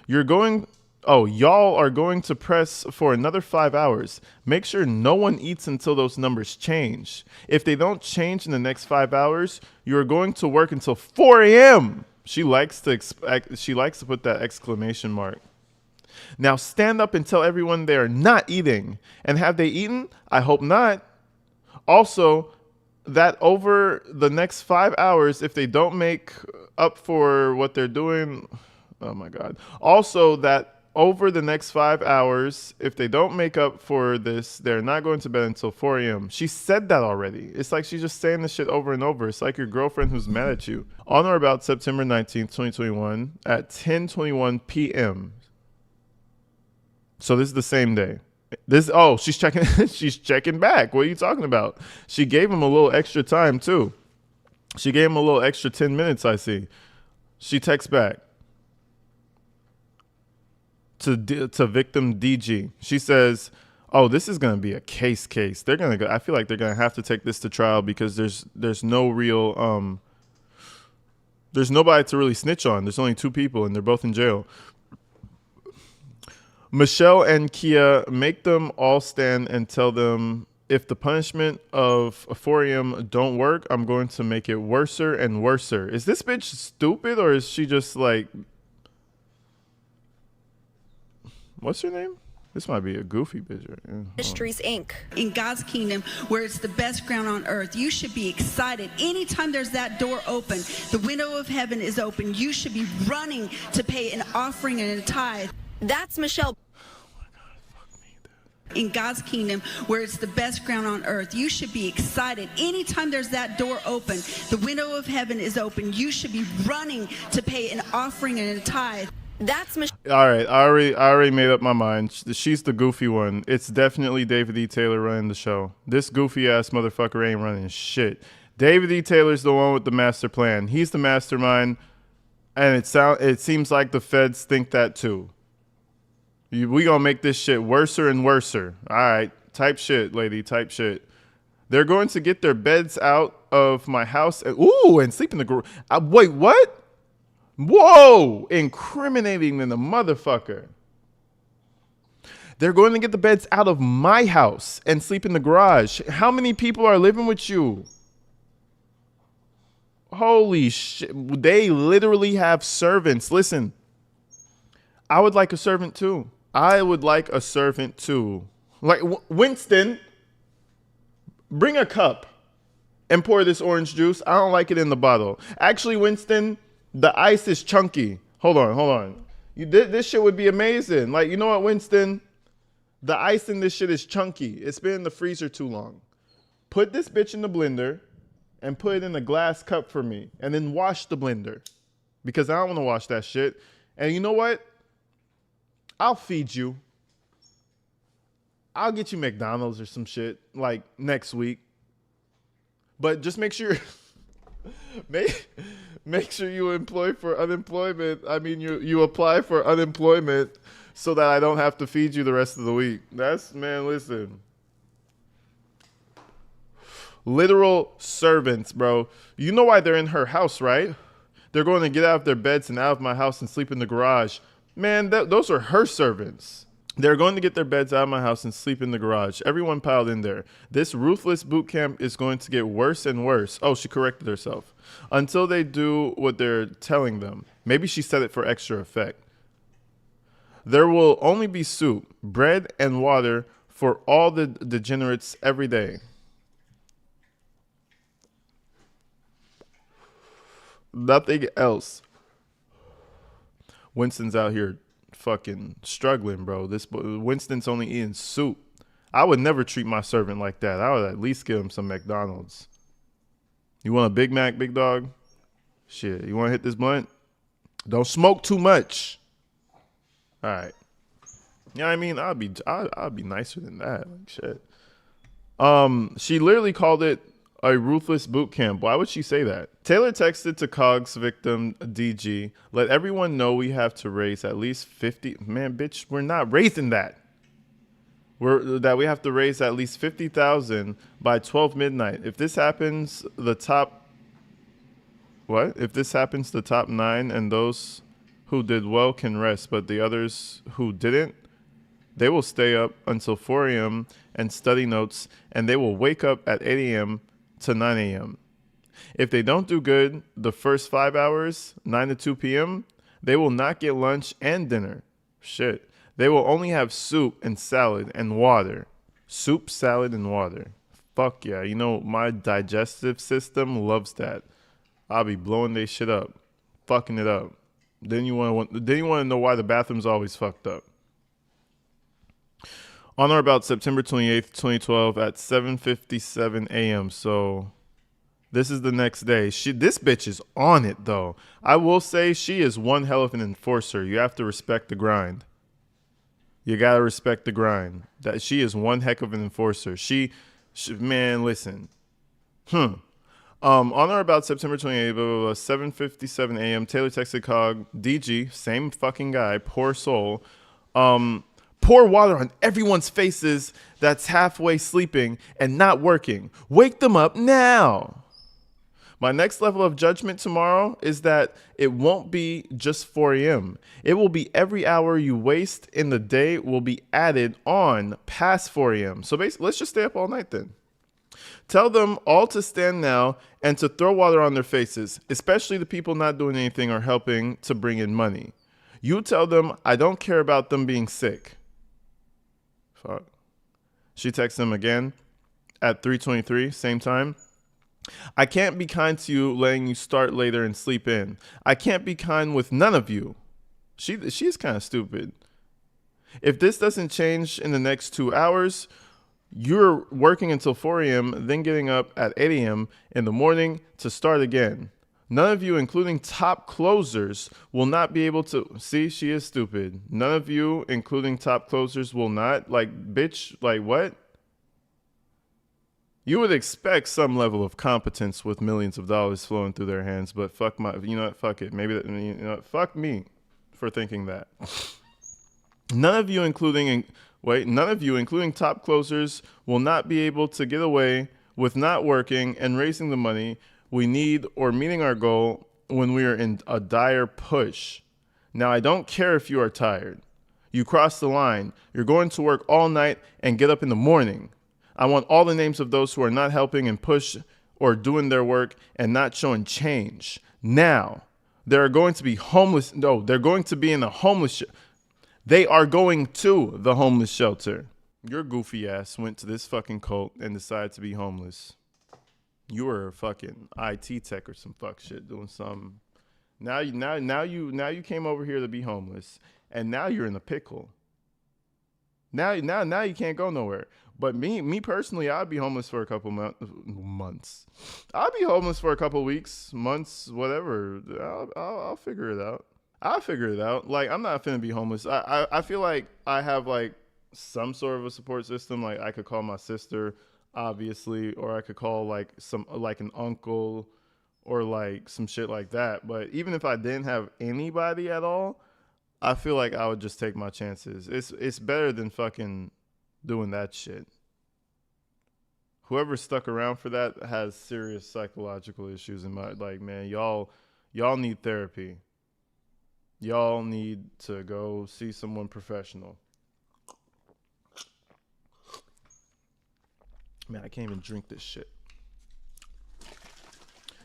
Y'all are going to press for another 5 hours. Make sure no one eats until those numbers change. If they don't change in the next 5 hours, you are going to work until 4 a.m. She likes to put that exclamation mark. Now stand up and tell everyone they are not eating. And have they eaten? I hope not. Also, that over the next 5 hours, if they don't make up for what they're doing, oh my God. Also, that over the next 5 hours. If they don't make up for this, they're not going to bed until 4 a.m. She said that already. It's like she's just saying this shit over and over. It's like your girlfriend who's mad at you. On or about September 19th, 2021 at 10:21 p.m. So this is the same day. She's checking she's checking back. What are you talking about? She gave him a little extra time too. She gave him a little extra 10 minutes, I see. She texts back to victim DG. She says, "Oh, this is going to be a case. They're going to go. I feel like they're going to have to take this to trial because there's no real there's nobody to really snitch on. There's only 2 people and they're both in jail." Michelle and Kia, make them all stand and tell them, if the punishment of 4 a.m. don't work, I'm going to make it worser and worser. Is this bitch stupid or is she just like, what's her name? This might be a goofy bitch. Right? Industries Inc. In God's kingdom, where it's the best ground on earth, you should be excited. Anytime there's that door open, the window of heaven is open, you should be running to pay an offering and a tithe. That's Michelle. In God's kingdom, where it's the best ground on earth, you should be excited. Anytime there's that door open, the window of heaven is open, you should be running to pay an offering and a tithe. That's Michelle. All right, I already made up my mind. She's the goofy one. It's definitely David E. Taylor running the show. This goofy ass motherfucker ain't running shit. David E. Taylor's the one with the master plan. He's the mastermind, and it seems like the feds think that too. We gonna make this shit worser and worser. All right, type shit, lady, type shit. They're going to get their beds out of my house and sleep in the garage. Wait, what? Whoa, incriminating than the motherfucker. They're going to get the beds out of my house and sleep in the garage. How many people are living with you? Holy shit. They literally have servants. Listen, I would like a servant too. Like Winston, bring a cup and pour this orange juice. I don't like it in the bottle. Actually, Winston, the ice is chunky. Hold on. This shit would be amazing. Like, you know what, Winston? The ice in this shit is chunky. It's been in the freezer too long. Put this bitch in the blender and put it in a glass cup for me. And then wash the blender. Because I don't want to wash that shit. And you know what? I'll feed you. I'll get you McDonald's or some shit like next week. But just make sure make sure you employ for unemployment. I mean, you apply for unemployment so that I don't have to feed you the rest of the week. Listen. Literal servants, bro. You know why they're in her house, right? They're going to get out of their beds and out of my house and sleep in the garage. Man, those are her servants. They're going to get their beds out of my house and sleep in the garage. Everyone piled in there. This ruthless boot camp is going to get worse and worse. Oh, she corrected herself. Until they do what they're telling them. Maybe she said it for extra effect. There will only be soup, bread, and water for all the degenerates every day. Nothing else. Winston's out here fucking struggling, bro. Winston's only eating soup. I would never treat my servant like that. I would at least give him some McDonald's. You want a Big Mac, big dog? Shit, you want to hit this blunt? Don't smoke too much. All right. You know what I mean? I'd be nicer than that. Like shit. She literally called it a ruthless boot camp. Why would she say that? Taylor texted to COGS victim DG, let everyone know we have to raise at least 50. Man, bitch, we're not raising that. We have to raise at least 50,000 by 12 midnight. If this happens, the top 9 and those who did well can rest, but the others who didn't, they will stay up until 4 a.m. and study notes, and they will wake up at 8 a.m. to 9 a.m. If they don't do good the first 5 hours, 9 to 2 p.m., they will not get lunch and dinner. Shit. They will only have soup and salad and water. Soup, salad, and water. Fuck yeah. You know, my digestive system loves that. I'll be blowing this shit up. Fucking it up. Then you want to know why the bathroom's always fucked up. On or about September 28th, 2012 at 7:57 a.m. So this is the next day. This bitch is on it though. I will say she is one hell of an enforcer. You have to respect the grind. You gotta respect the grind. That she is one heck of an enforcer. Man, listen. On or about September 28th, 7:57 a.m. Taylor texted Cog, DG, same fucking guy, poor soul. Pour water on everyone's faces that's halfway sleeping and not working. Wake them up now. My next level of judgment tomorrow is that it won't be just 4 a.m. It will be every hour you waste in the day will be added on past 4 a.m. So basically, let's just stay up all night then. Tell them all to stand now and to throw water on their faces, especially the people not doing anything or helping to bring in money. You tell them I don't care about them being sick. Fuck. She texts him again at 3:23, same time. I can't be kind to you letting you start later and sleep in. I can't be kind with none of you. She's kind of stupid. If this doesn't change in the next 2 hours, you're working until 4 a.m., then getting up at 8 a.m. in the morning to start again. None of you, including top closers, will not be able to... See, she is stupid. None of you, including top closers, will not... Like, bitch, like, what? You would expect some level of competence with millions of dollars flowing through their hands, but fuck my... You know what? Fuck it. Maybe... fuck me for thinking that. None of you, including top closers, will not be able to get away with not working and raising the money we need or meeting our goal when we are in a dire push. Now, I don't care if you are tired. You cross the line. You're going to work all night and get up in the morning. I want all the names of those who are not helping and push or doing their work and not showing change. Now, there are going to be homeless. No, they're going to be in a homeless. They are going to the homeless shelter. Your goofy ass went to this fucking cult and decided to be homeless. You were a fucking IT tech or some fuck shit doing something. Now you came over here to be homeless, and now you're in a pickle. Now you can't go nowhere. But me personally, I'd be homeless for a couple months. I'd be homeless for a couple weeks, months, whatever. I'll figure it out. I'll figure it out. Like, I'm not finna be homeless. I feel like I have like some sort of a support system. Like, I could call my sister, obviously, or I could call like an uncle or like some shit like that. But even if I didn't have anybody at all, I feel like I would just take my chances. It's better than fucking doing that shit. Whoever stuck around for that has serious psychological issues in my, like, man, y'all need therapy. Y'all need to go see someone professional. Man, I can't even drink this shit.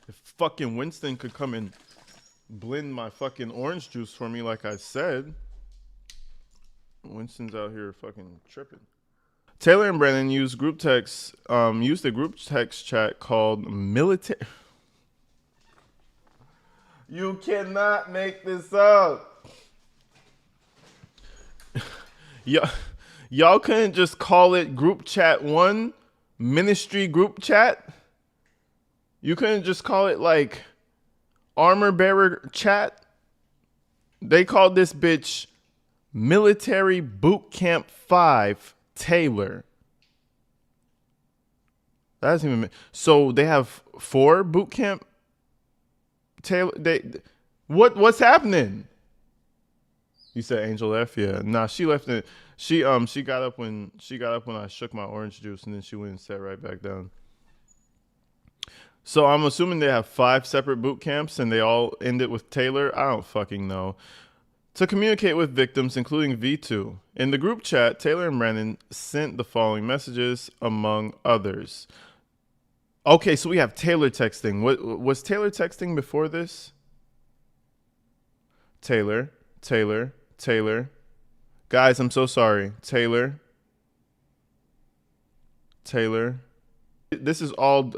If fucking Winston could come and blend my fucking orange juice for me like I said. Winston's out here fucking tripping. Taylor and Brennan used a group text chat called Military. You cannot make this up. Y'all couldn't just call it group chat 1, ministry group chat? You couldn't just call it like armor bearer chat? They called this bitch Military Boot Camp 5 Taylor. That doesn't even so they have 4 boot camp Taylor. What's happening? You said Angel F. Yeah, nah, she left it. She got up when I shook my orange juice, and then she went and sat right back down. So I'm assuming they have 5 separate boot camps, and they all ended with Taylor. I don't fucking know. To communicate with victims, including V2. In the group chat, Taylor and Brennan sent the following messages, among others. Okay, so we have Taylor texting. What was Taylor texting before this? Taylor. Guys, I'm so sorry. Taylor. This is all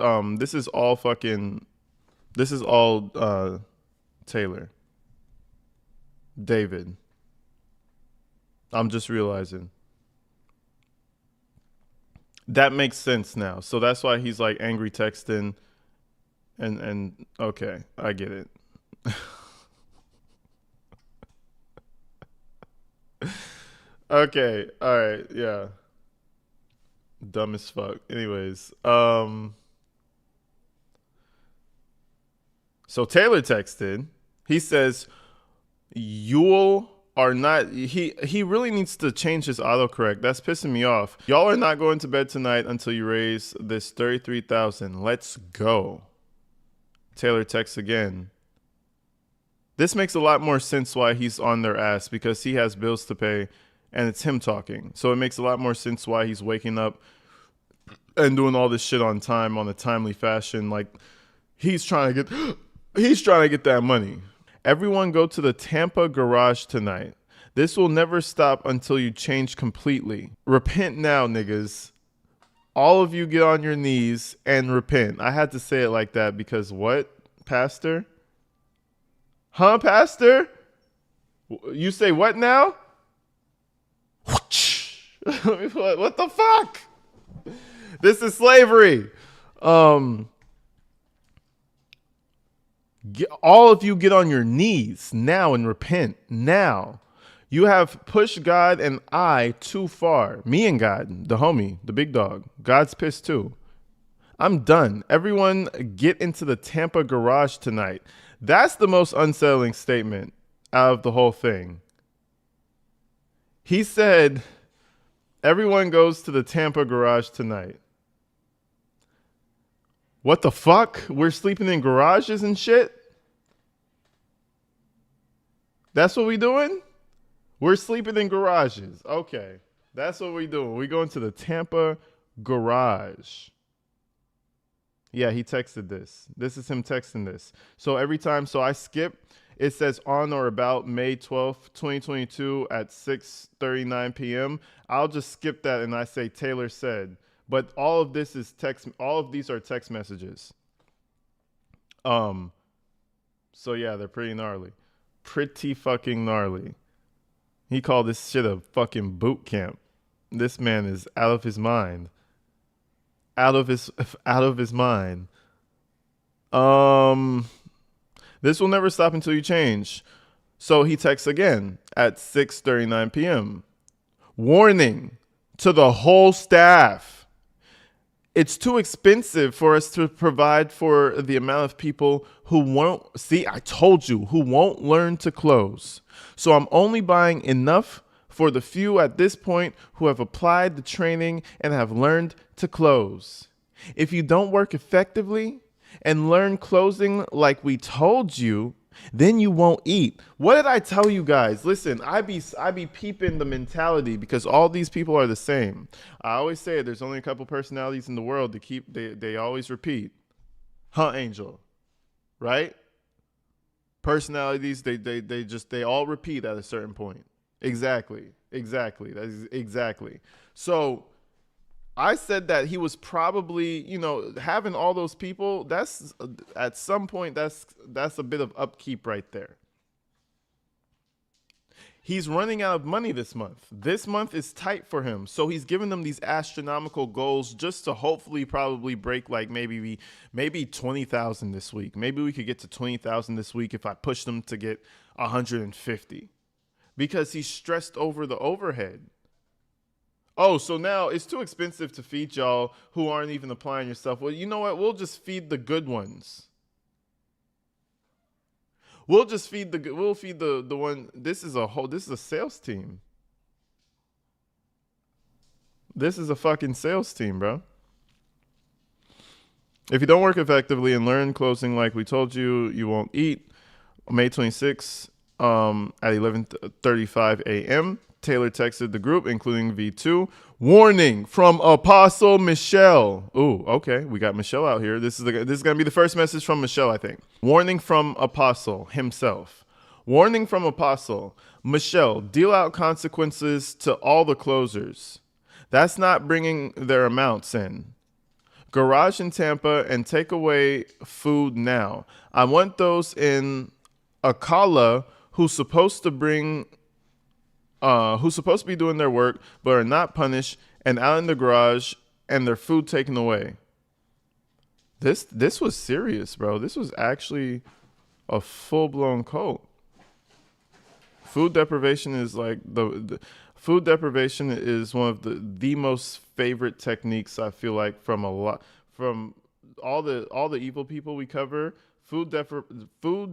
Taylor. David. I'm just realizing. That makes sense now. So that's why he's like angry texting and okay, I get it. Okay, all right, yeah. Dumb as fuck. Anyways, so Taylor texted. He says, "You'll are not." He really needs to change his autocorrect. That's pissing me off. Y'all are not going to bed tonight until you raise this 33,000. Let's go. Taylor texts again. This makes a lot more sense why he's on their ass, because he has bills to pay, and it's him talking. So it makes a lot more sense why he's waking up and doing all this shit on time, on a timely fashion. Like he's trying to get that money. Everyone go to the Tampa garage tonight. This will never stop until you change completely. Repent now, niggas. All of you get on your knees and repent. I had to say it like that because what, Pastor? Huh, Pastor? You say what now? What the fuck? This is slavery. All of you get on your knees now and repent now. You have pushed God and I too far. Me and God, the homie, the big dog. God's pissed too. I'm done. Everyone get into the Tampa garage tonight. That's the most unsettling statement out of the whole thing. He said, everyone goes to the Tampa garage tonight. What the fuck? We're sleeping in garages and shit? That's what we doing? We're sleeping in garages. Okay. That's what we doing. We going to the Tampa garage. Yeah, he texted this. This is him texting this. So every time, so I skip, it says on or about May 12th, 2022 at 6:39 p.m. I'll just skip that and I say Taylor said. But all of this is text. All of these are text messages. So yeah, they're pretty gnarly. Pretty fucking gnarly. He called this shit a fucking boot camp. This man is out of his mind. Out of his mind. This will never stop until you change. So he texts again at 6:39 p.m. Warning to the whole staff. It's too expensive for us to provide for the amount of people who won't, see, I told you, who won't learn to close. So I'm only buying enough for the few at this point who have applied the training and have learned to close. If you don't work effectively and learn closing like we told you, then you won't eat. What did I tell you guys? Listen, I be peeping the mentality because all these people are the same. I always say there's only a couple personalities in the world to keep. They always repeat. Huh, Angel? Right? Personalities. They all repeat at a certain point. Exactly. That is exactly. So I said that he was probably, having all those people, that's at some point, that's a bit of upkeep right there. He's running out of money this month. This month is tight for him. So he's giving them these astronomical goals just to hopefully probably break like maybe 20,000 this week. Maybe we could get to 20,000 this week if I push them to get 150 because he's stressed over the overhead. Oh, so now it's too expensive to feed y'all who aren't even applying yourself. Well, you know what? We'll just feed the good ones. We'll feed the one. This is a sales team. This is a fucking sales team, bro. If you don't work effectively and learn closing like we told you, you won't eat. May 26th at 11:35 a.m. Taylor texted the group, including V2. Warning from Apostle Michelle. Ooh, okay. We got Michelle out here. This is going to be the first message from Michelle, I think. Warning from Apostle himself. Warning from Apostle. Michelle, deal out consequences to all the closers. That's not bringing their amounts in. Garage in Tampa and take away food now. I want those in Akala who's supposed to be doing their work but are not punished and out in the garage and their food taken away. This was serious, bro. This was actually a full-blown cult. Food deprivation is like the food deprivation is one of the most favorite techniques, I feel like, from all the evil people we cover. Food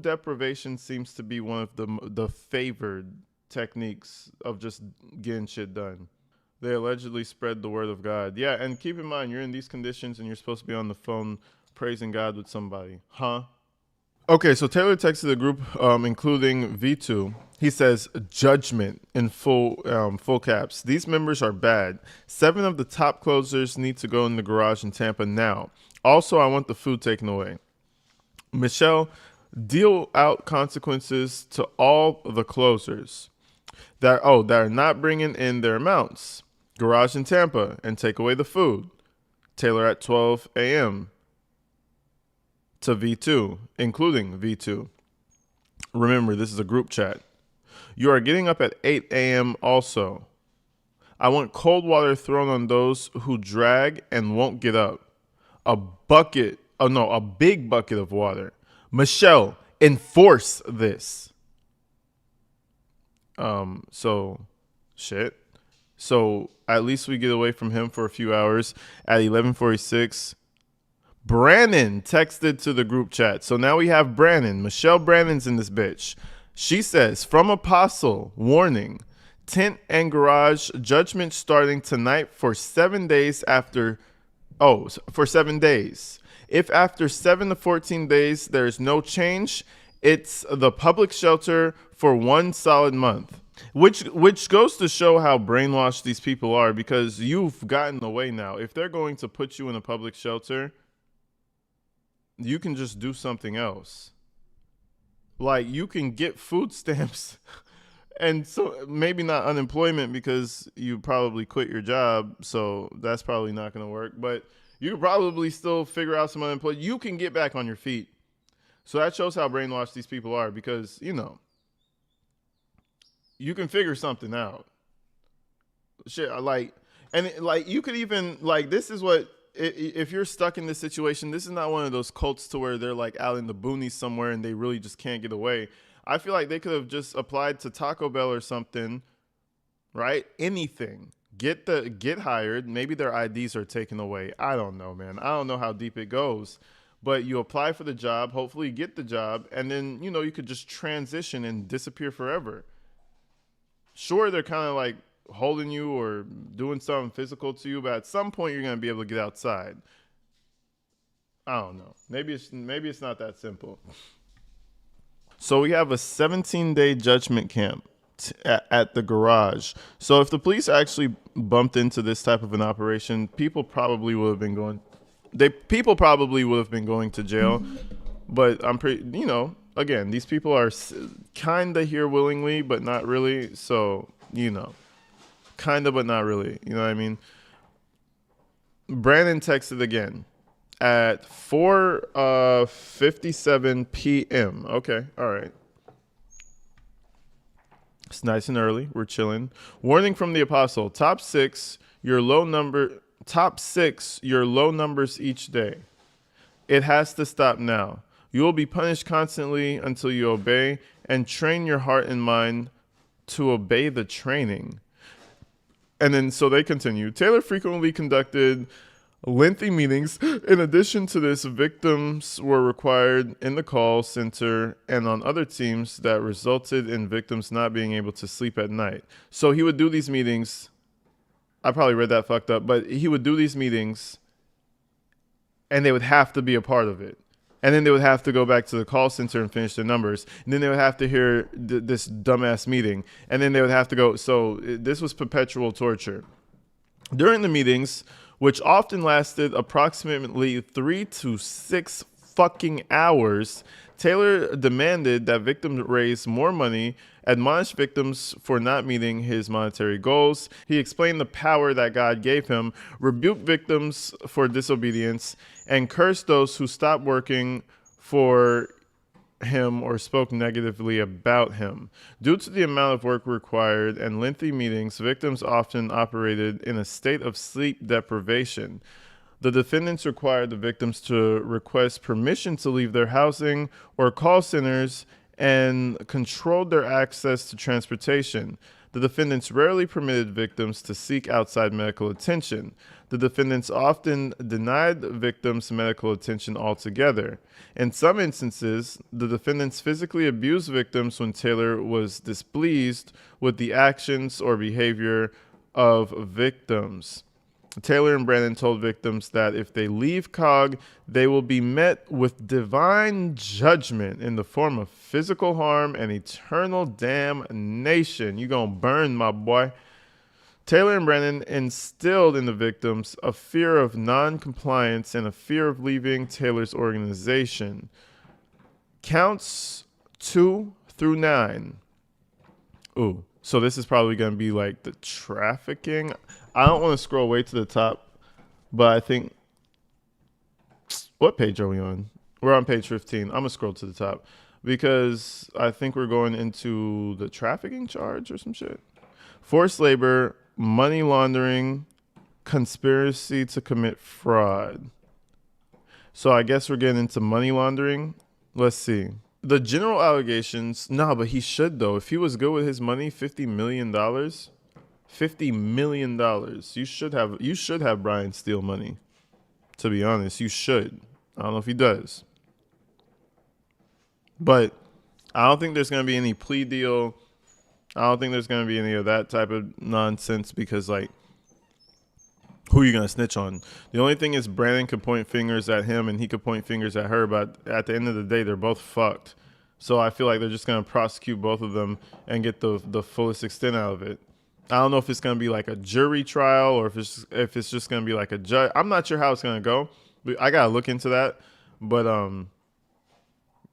deprivation seems to be one of the favored techniques of just getting shit done. They allegedly spread the word of God. Yeah, and keep in mind, you're in these conditions and you're supposed to be on the phone praising God with somebody. Huh? Okay, so Taylor texted the group, including V2. He says, "Judgment" in full caps. "These members are bad. 7 of the top closers need to go in the garage in Tampa now. Also, I want the food taken away. Michelle, deal out consequences to all the closers that are not bringing in their amounts. Garage in Tampa and take away the food. Taylor at 12 a.m. to V2, including V2. Remember, this is a group chat. You are getting up at 8 a.m. also. I want cold water thrown on those who drag and won't get up. A big bucket of water. Michelle, enforce this." So at least we get away from him for a few hours. At 11:46, Brandon texted to the group chat. So now we have Brandon. Michelle Brandon's in this bitch. She says, "From Apostle, warning, tent and garage judgment starting tonight for 7 days for 7 days. If after 7 to 14 days there's no change, it's the public shelter for 1 solid month." Which goes to show how brainwashed these people are, because you've gotten away now. If they're going to put you in a public shelter, you can just do something else. Like, you can get food stamps and so maybe not unemployment, because you probably quit your job, so that's probably not going to work, but you could probably still figure out some unemployment. You can get back on your feet. So that shows how brainwashed these people are, because, you can figure something out. Shit, you could even, this is what, if you're stuck in this situation, this is not one of those cults to where they're like out in the boonies somewhere and they really just can't get away. I feel like they could have just applied to Taco Bell or something, right? Anything. Get hired. Maybe their IDs are taken away. I don't know, man. I don't know how deep it goes. But you apply for the job, hopefully you get the job, and then, you could just transition and disappear forever. Sure, they're kind of like holding you or doing something physical to you, but at some point you're going to be able to get outside. I don't know. Maybe it's not that simple. So we have a 17-day judgment camp at the garage. So if the police actually bumped into this type of an operation, people probably would have been going to jail. But I'm pretty, again, these people are kind of here willingly, but not really. So, kind of, but not really. You know what I mean? Brandon texted again at 4:57 p.m. Okay. All right. It's nice and early. We're chilling. Warning from the Apostle. Top 6, your low numbers each day. It has to stop now. You will be punished constantly until you obey, and train your heart and mind to obey the training. And then, so they continue. Taylor frequently conducted lengthy meetings. In addition to this, victims were required in the call center and on other teams that resulted in victims not being able to sleep at night. So he would do these meetings. I probably read that fucked up, but he would do these meetings and they would have to be a part of it. And then they would have to go back to the call center and finish their numbers. And then they would have to hear this dumbass meeting. And then they would have to go. So this was perpetual torture. During the meetings, which often lasted approximately 3 to 6 fucking hours, Taylor demanded that victims raise more money, admonished victims for not meeting his monetary goals. He explained the power that God gave him, rebuked victims for disobedience, and cursed those who stopped working for him or spoke negatively about him. Due to the amount of work required and lengthy meetings, victims often operated in a state of sleep deprivation. The defendants required the victims to request permission to leave their housing or call centers and controlled their access to transportation. The defendants rarely permitted victims to seek outside medical attention. The defendants often denied victims medical attention altogether. In some instances, the defendants physically abused victims when Taylor was displeased with the actions or behavior of victims. Taylor and Brandon told victims that if they leave COG, they will be met with divine judgment in the form of physical harm and eternal damnation. You gonna burn, my boy. Taylor and Brandon instilled in the victims a fear of non-compliance and a fear of leaving Taylor's organization. Counts 2 through 9. Ooh, so this is probably going to be like the trafficking. I don't want to scroll way to the top, but I think, what page are we on? We're on page 15. I'm going to scroll to the top because I think we're going into the trafficking charge or some shit. Forced labor, money laundering, conspiracy to commit fraud. So I guess we're getting into money laundering. Let's see. The general allegations, but he should though. If he was good with his money, $50 million. $50 million. You should have Brian steal money. To be honest, you should. I don't know if he does. But I don't think there's going to be any plea deal. I don't think there's going to be any of that type of nonsense because, like, who are you going to snitch on? The only thing is Brandon could point fingers at him and he could point fingers at her, but at the end of the day, they're both fucked. So I feel like they're just going to prosecute both of them and get the fullest extent out of it. I don't know if it's going to be like a jury trial or if it's just going to be like a judge. I'm not sure how it's going to go. I got to look into that. But,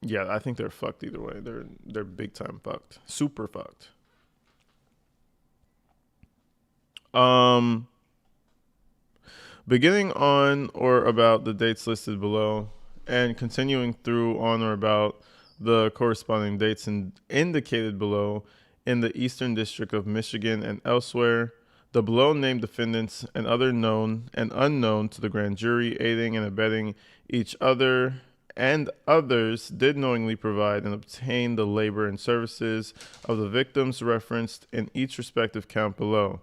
yeah, I think they're fucked either way. They're big time fucked. Super fucked. Beginning on or about the dates listed below and continuing through on or about the corresponding dates indicated below in the Eastern District of Michigan and elsewhere, the below named defendants and other known and unknown to the grand jury aiding and abetting each other and others did knowingly provide and obtain the labor and services of the victims referenced in each respective count below,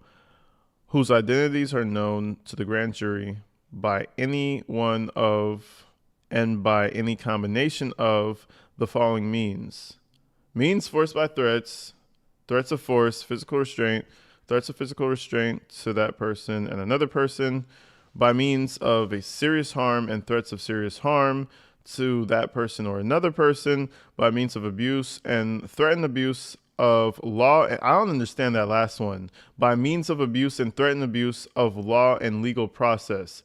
whose identities are known to the grand jury by any one of and by any combination of the following means. Means forced by threats, threats of force, physical restraint, threats of physical restraint to that person and another person, by means of a serious harm and threats of serious harm to that person or another person, by means of abuse and threatened abuse of law. I don't understand that last one. By means of abuse and threatened abuse of law and legal process.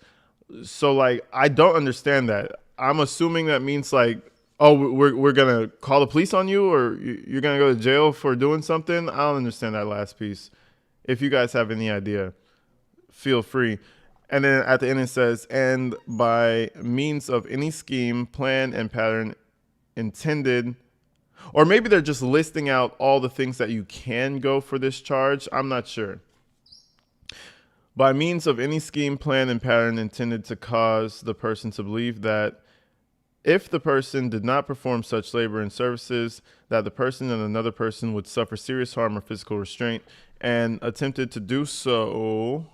So, like, I don't understand that. I'm assuming that means, like, oh, we're going to call the police on you or you're going to go to jail for doing something. I don't understand that last piece. If you guys have any idea, feel free. And then at the end it says, and by means of any scheme, plan, and pattern intended, or maybe they're just listing out all the things that you can go for this charge. I'm not sure. By means of any scheme, plan, and pattern intended to cause the person to believe that if the person did not perform such labor and services, that the person and another person would suffer serious harm or physical restraint, and attempted to do so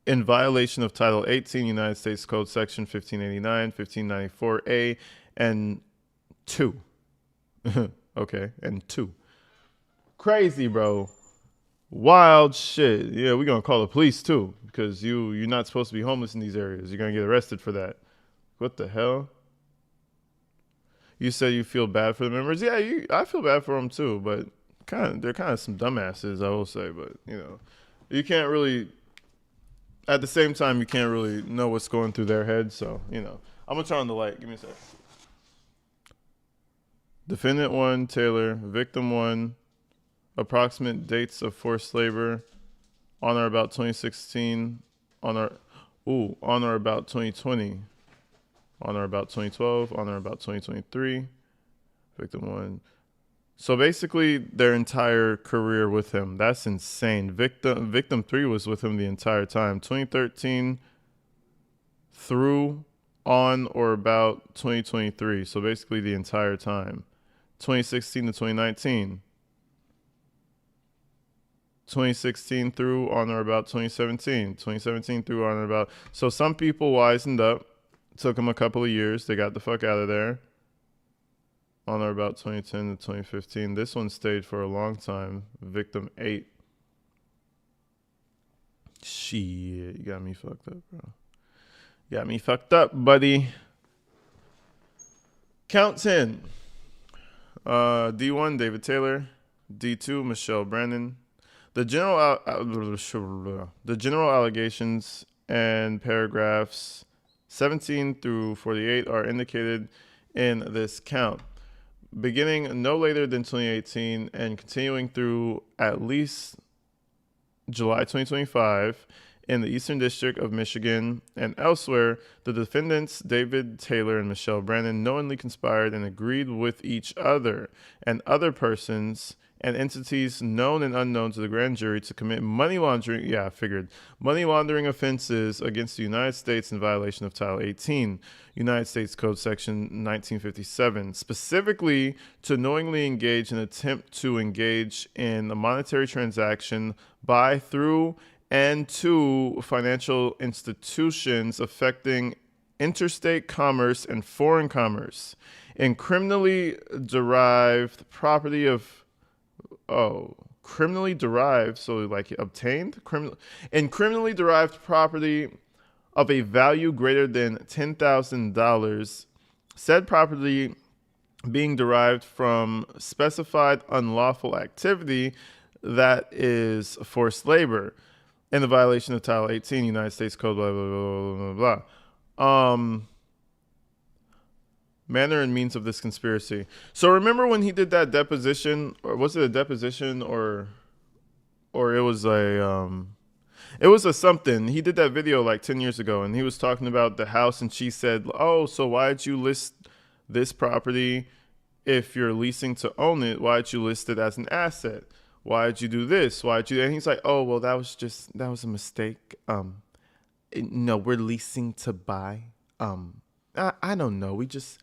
in violation of Title 18 United States Code Section 1589, 1594A, and 2. Okay, and 2. Crazy, bro. Wild shit. Yeah, we're going to call the police, too, because you're not supposed to be homeless in these areas. You're going to get arrested for that. What the hell? You said you feel bad for the members? Yeah, I feel bad for them, too, but they're kind of some dumbasses, I will say. But, you can't really... At the same time, you can't really know what's going through their heads. So, I'm going to turn on the light. Give me a sec. Defendant 1, Taylor. Victim 1. Approximate dates of forced labor. On or about 2016. On or about 2020. on or about 2012, on or about 2023. Victim 1. So basically their entire career with him. That's insane. Victim 3 was with him the entire time. 2013 through on or about 2023. So basically the entire time. 2016 to 2019. 2016 through on or about 2017. 2017 through on or about. So some people wisened up. Took them a couple of years. They got the fuck out of there. On or about 2010 to 2015. This one stayed for a long time. Victim 8. Shit, you got me fucked up, bro. Got me fucked up, buddy. Count 10. D1, David Taylor. D2, Michelle Brandon. The general allegations and paragraphs 17 through 48 are indicated in this count, beginning no later than 2018 and continuing through at least July 2025 in the Eastern District of Michigan and elsewhere. The defendants, David Taylor and Michelle Brandon, knowingly conspired and agreed with each other and other persons and entities known and unknown to the grand jury to commit money laundering offenses against the United States in violation of Title 18, United States Code Section 1957, specifically to knowingly engage in an attempt to engage in a monetary transaction by, through, and to financial institutions affecting interstate commerce and foreign commerce in criminally derived property of criminally derived, so like obtained criminally derived property of a value greater than $10,000, said property being derived from specified unlawful activity that is forced labor in the violation of Title 18 United States Code, blah blah blah blah blah blah. Manner and means of this conspiracy. So remember when he did that deposition, or was it a deposition, or it was a something. He did that video like 10 years ago, and he was talking about the house, and she said, "Oh, so why did you list this property if you're leasing to own it? Why did you list it as an asset? Why did you do this? Why did you?" And he's like, "Oh, well, that was a mistake. No, we're leasing to buy. I don't know. We just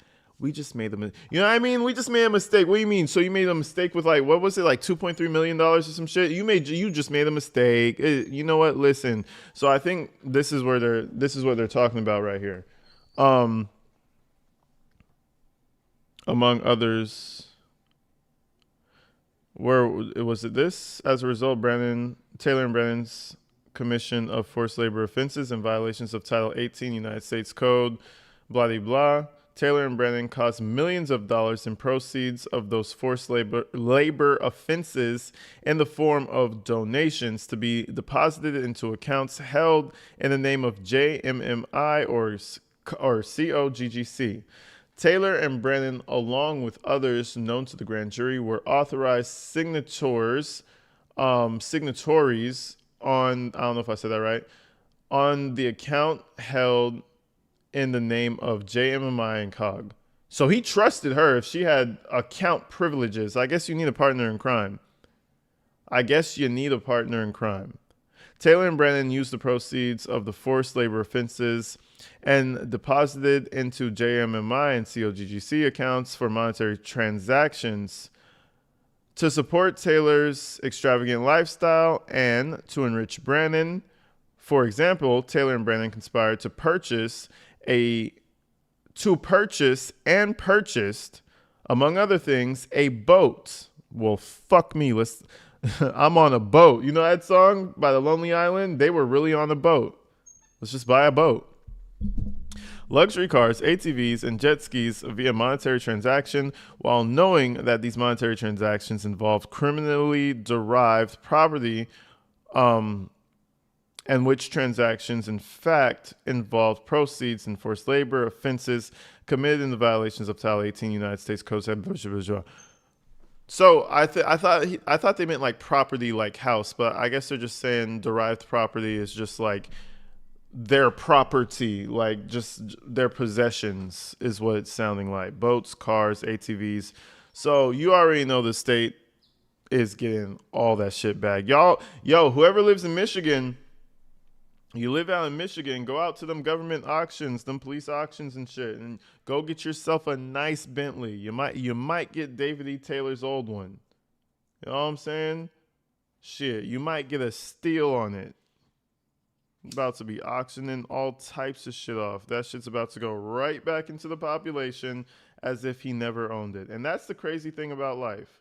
made them. You know what I mean? We just made a mistake. What do you mean? So you made a mistake with like, what was it, like $2.3 million or some shit? You just made a mistake. You know what? Listen. So I think this is what they're talking about right here. Among others, where was it this? As a result, Taylor and Brandon's commission of forced labor offenses and violations of Title 18 United States Code, blah, blah, blah. Taylor and Brandon caused millions of dollars in proceeds of those forced labor offenses in the form of donations to be deposited into accounts held in the name of JMMI or COGGC. Taylor and Brandon, along with others known to the grand jury, were authorized signatories on, I don't know if I said that right, on the account held in the name of JMMI and COG. So he trusted her if she had account privileges. I guess you need a partner in crime. Taylor and Brandon used the proceeds of the forced labor offenses and deposited into JMMI and COGGC accounts for monetary transactions to support Taylor's extravagant lifestyle and to enrich Brandon. For example, Taylor and Brandon conspired to purchased, among other things, a boat. Well, fuck me. I'm on a boat. You know that song by The Lonely Island? They were really on a boat. Let's just buy a boat. Luxury cars, ATVs, and jet skis via monetary transaction, while knowing that these monetary transactions involved criminally derived property, and which transactions, in fact, involved proceeds in forced labor offenses committed in the violations of Title 18 United States Code. So I thought they meant like property, like house, but I guess they're just saying derived property is just like their property, like just their possessions, is what it's sounding like. Boats, cars, ATVs. So you already know the state is getting all that shit back. Y'all, yo, whoever lives in Michigan, you live out in Michigan, go out to them government auctions, them police auctions and shit, and go get yourself a nice Bentley. You might get David E. Taylor's old one. You know what I'm saying? Shit, you might get a steal on it. About to be auctioning all types of shit off. That shit's about to go right back into the population as if he never owned it. And that's the crazy thing about life.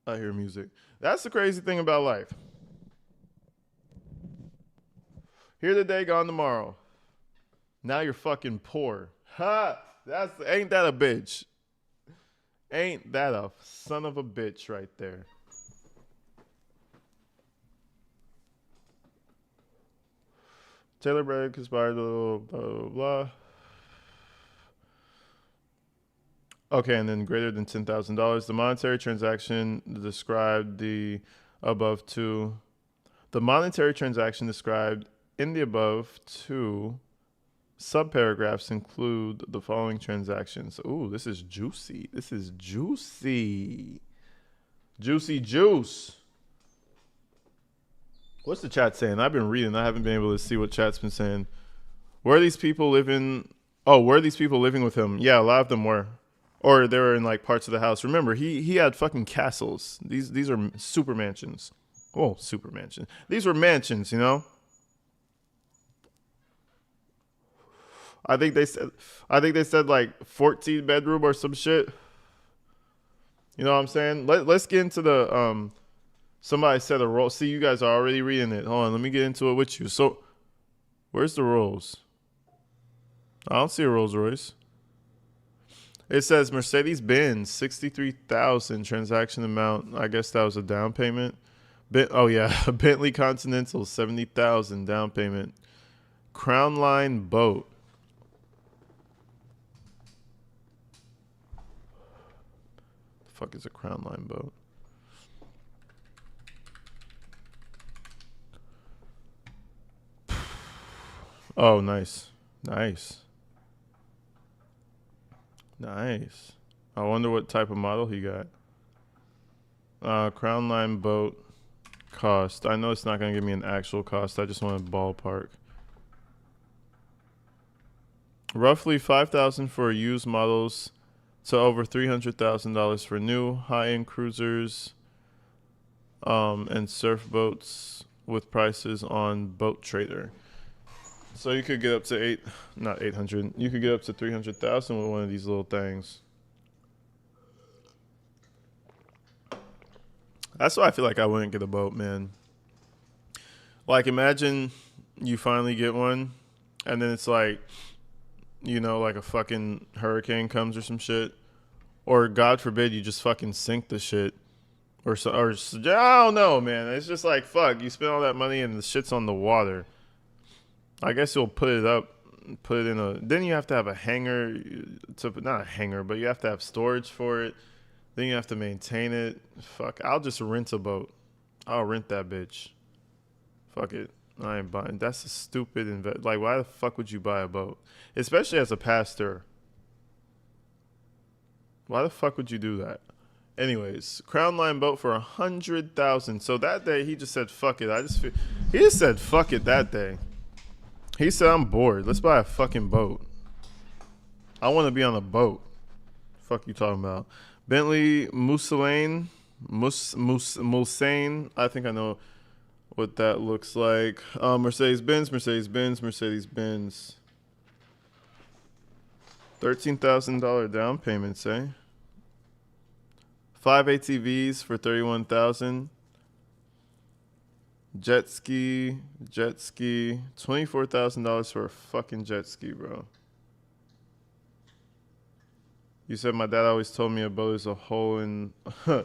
I hear music. That's the crazy thing about life. Here today, gone tomorrow. Now you're fucking poor. Ha! Ain't that a bitch? Ain't that a son of a bitch right there? Taylor Bragg conspired, blah, blah, blah, blah. Okay, and then greater than $10,000. The monetary transaction described the above two. The monetary transaction described in the above two subparagraphs include the following transactions. Ooh, this is juicy. This is juicy. Juicy juice. What's the chat saying? I've been reading. I haven't been able to see what chat's been saying. Where are these people living? Oh, where are these people living with him? Yeah, a lot of them were. Or they were in like parts of the house. Remember, he had fucking castles. These are super mansions. Oh, super mansions. These were mansions, you know? I think they said like 14 bedroom or some shit. You know what I'm saying? Let's get into the somebody said a roll. See, you guys are already reading it. Hold on, let me get into it with you. So, where's the Rolls? I don't see a Rolls Royce. It says Mercedes-Benz, $63,000 transaction amount. I guess that was a down payment. Oh yeah, Bentley Continental, $70,000 down payment. Crown Line boat. The fuck is a Crown Line boat? Oh, nice. Nice. Nice. I wonder what type of model he got. Crown Line boat cost. I know it's not going to give me an actual cost. I just want a ballpark. Roughly $5,000 for used models to over $300,000 for new high-end cruisers and surf boats with prices on Boat Trader. So you could get up to not 800. You could get up to 300,000 with one of these little things. That's why I feel like I wouldn't get a boat, man. Like, imagine you finally get one, and then it's like, you know, like a fucking hurricane comes or some shit, or God forbid you just fucking sink the shit, or I don't know, man. It's just like, fuck, you spend all that money and the shit's on the water. I guess you'll put it in a. Then you have to have a hangar not a hangar, but you have to have storage for it. Then you have to maintain it. Fuck, I'll just rent a boat. I'll rent that bitch. Fuck it, I ain't buying. That's a stupid Like, why the fuck would you buy a boat, especially as a pastor? Why the fuck would you do that? Anyways, Crown Line boat for $100,000. So that day he just said fuck it. He just said fuck it that day. He said, I'm bored. Let's buy a fucking boat. I want to be on a boat. Fuck you talking about? Bentley Mulsanne. I think I know what that looks like. Mercedes-Benz. $13,000 down payments, eh? 5 ATVs for $31,000. Jet ski, $24,000 for a fucking jet ski, bro. You said my dad always told me a boat is a hole in a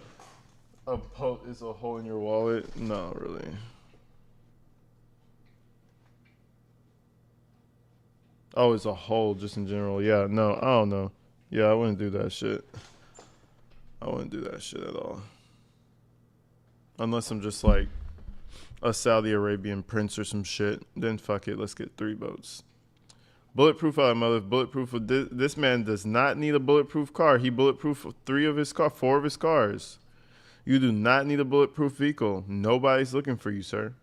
boat is a hole in your wallet. No, really. Oh, it's a hole just in general. Yeah, no, I don't know. Yeah, I wouldn't do that shit. I wouldn't do that shit at all. Unless I'm just like a Saudi Arabian prince or some shit. Then fuck it. Let's get 3 votes. Bulletproof automotive. Bulletproof. This man does not need a bulletproof car. He bulletproof 4 of his cars. You do not need a bulletproof vehicle. Nobody's looking for you, sir.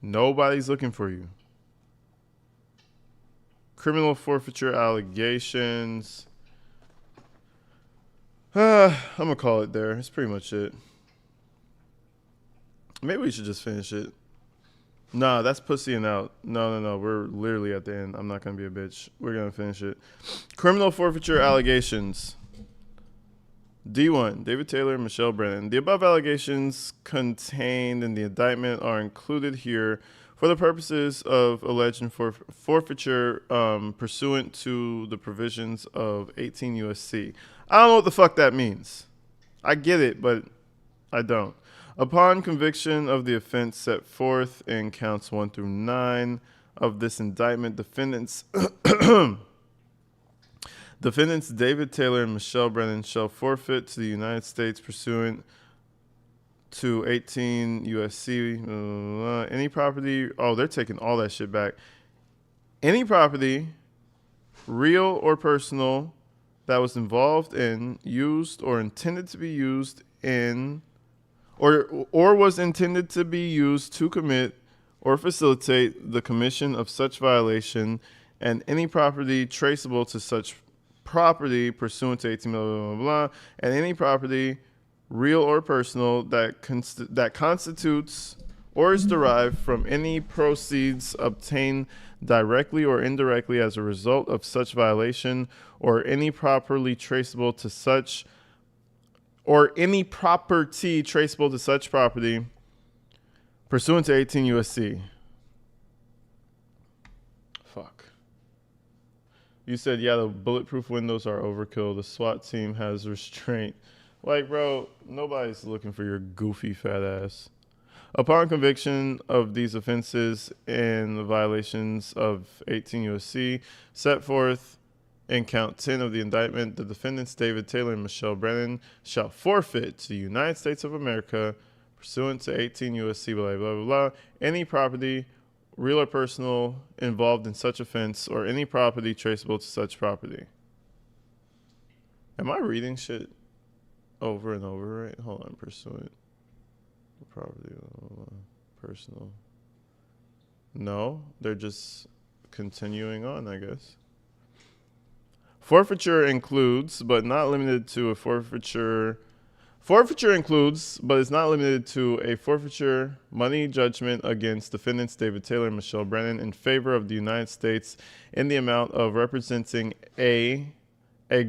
Nobody's looking for you. Criminal forfeiture allegations. I'm going to call it there. That's pretty much it. Maybe we should just finish it. Nah, that's pussying out. No. We're literally at the end. I'm not going to be a bitch. We're going to finish it. Criminal forfeiture allegations. D1, David Taylor and Michelle Brennan. The above allegations contained in the indictment are included here for the purposes of alleged forfeiture pursuant to the provisions of 18 U.S.C. I don't know what the fuck that means. I get it, but I don't. Upon conviction of the offense set forth in counts 1 through 9 of this indictment, defendants David Taylor and Michelle Brennan shall forfeit to the United States pursuant to 18 U.S.C. Any property. Oh, they're taking all that shit back. Any property, real or personal, that was involved in, used, or intended to be used in, or was intended to be used to commit or facilitate the commission of such violation, and any property traceable to such property pursuant to 18 blah, blah, blah, blah, and any property, real or personal, that constitutes or is derived from any proceeds obtained directly or indirectly as a result of such violation, or any properly traceable to such, or any property traceable to such property pursuant to 18 U.S.C. Fuck. You said, yeah, the bulletproof windows are overkill. The SWAT team has restraint. Like, bro, nobody's looking for your goofy fat ass. Upon conviction of these offenses and the violations of 18 U.S.C. set forth in count 10 of the indictment, the defendants David Taylor and Michelle Brennan shall forfeit to the United States of America pursuant to 18 U.S.C. blah, blah, blah, blah, any property, real or personal, involved in such offense, or any property traceable to such property. Am I reading shit over and over, right? Hold on. Pursuant. Property. Personal. No, they're just continuing on, I guess. Forfeiture includes, but not limited to, a forfeiture. Forfeiture includes, but is not limited to, a forfeiture money judgment against defendants David Taylor and Michelle Brennan in favor of the United States in the amount of representing a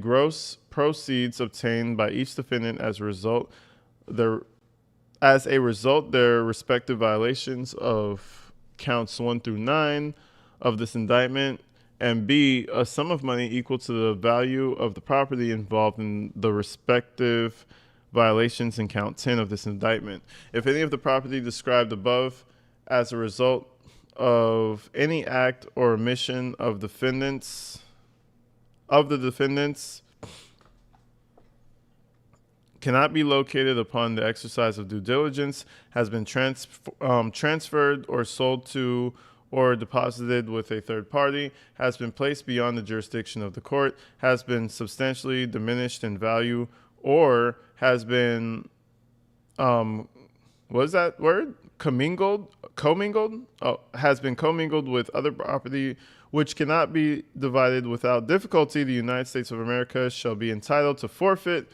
gross proceeds obtained by each defendant as a result their respective violations of counts 1 through 9 of this indictment, and B, a sum of money equal to the value of the property involved in the respective violations in count 10 of this indictment. If any of the property described above as a result of any act or omission of the defendants cannot be located upon the exercise of due diligence, has been transferred or sold to or deposited with a third party, has been placed beyond the jurisdiction of the court, has been substantially diminished in value, or has been, what is that word? Commingled? Oh, has been commingled with other property which cannot be divided without difficulty, the United States of America shall be entitled to forfeiture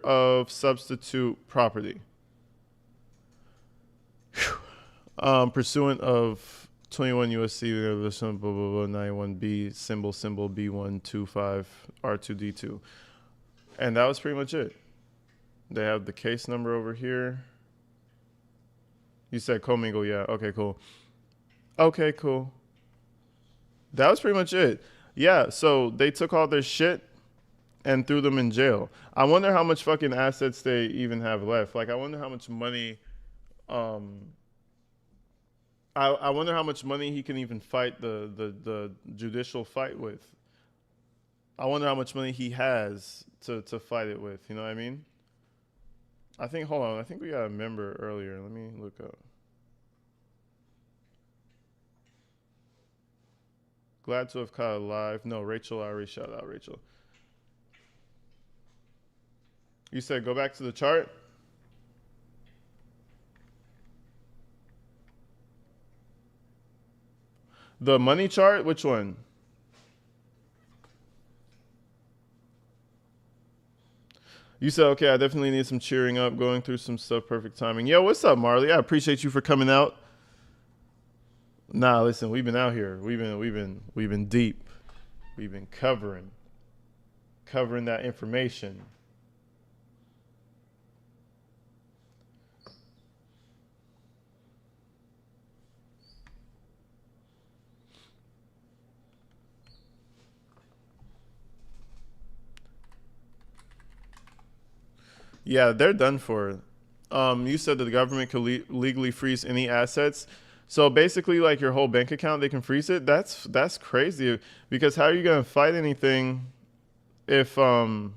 of substitute property. Pursuant of 21 U.S.C. blah, blah, blah, 91B, symbol B125 R2D2. And that was pretty much it. They have the case number over here. You said commingle, yeah. Okay, cool. That was pretty much it. Yeah, so they took all their shit and threw them in jail. I wonder how much fucking assets they even have left. Like, I wonder how much money, I wonder how much money he can even fight the judicial fight with. I wonder how much money he has to fight it with. You know what I mean? I think, hold on. I think we got a member earlier. Let me look up. Glad to have caught it live. No, Rachel, I already shout out Rachel. You said go back to the chart? The money chart? Which one? You said, okay, I definitely need some cheering up, going through some stuff, perfect timing. Yo, what's up, Marley? I appreciate you for coming out. Nah, listen, we've been out here. We've been deep. We've been covering that information. Yeah, they're done for. You said that the government could legally freeze any assets. So basically, like your whole bank account, they can freeze it. That's crazy. Because how are you gonna fight anything if I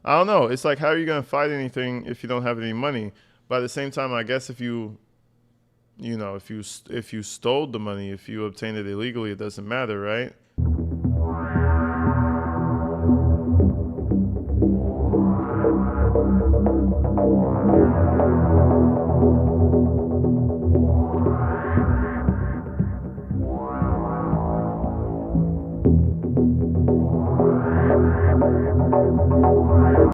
don't know. It's like how are you gonna fight anything if you don't have any money? But at the same time, I guess if you know if you stole the money, if you obtained it illegally, it doesn't matter, right?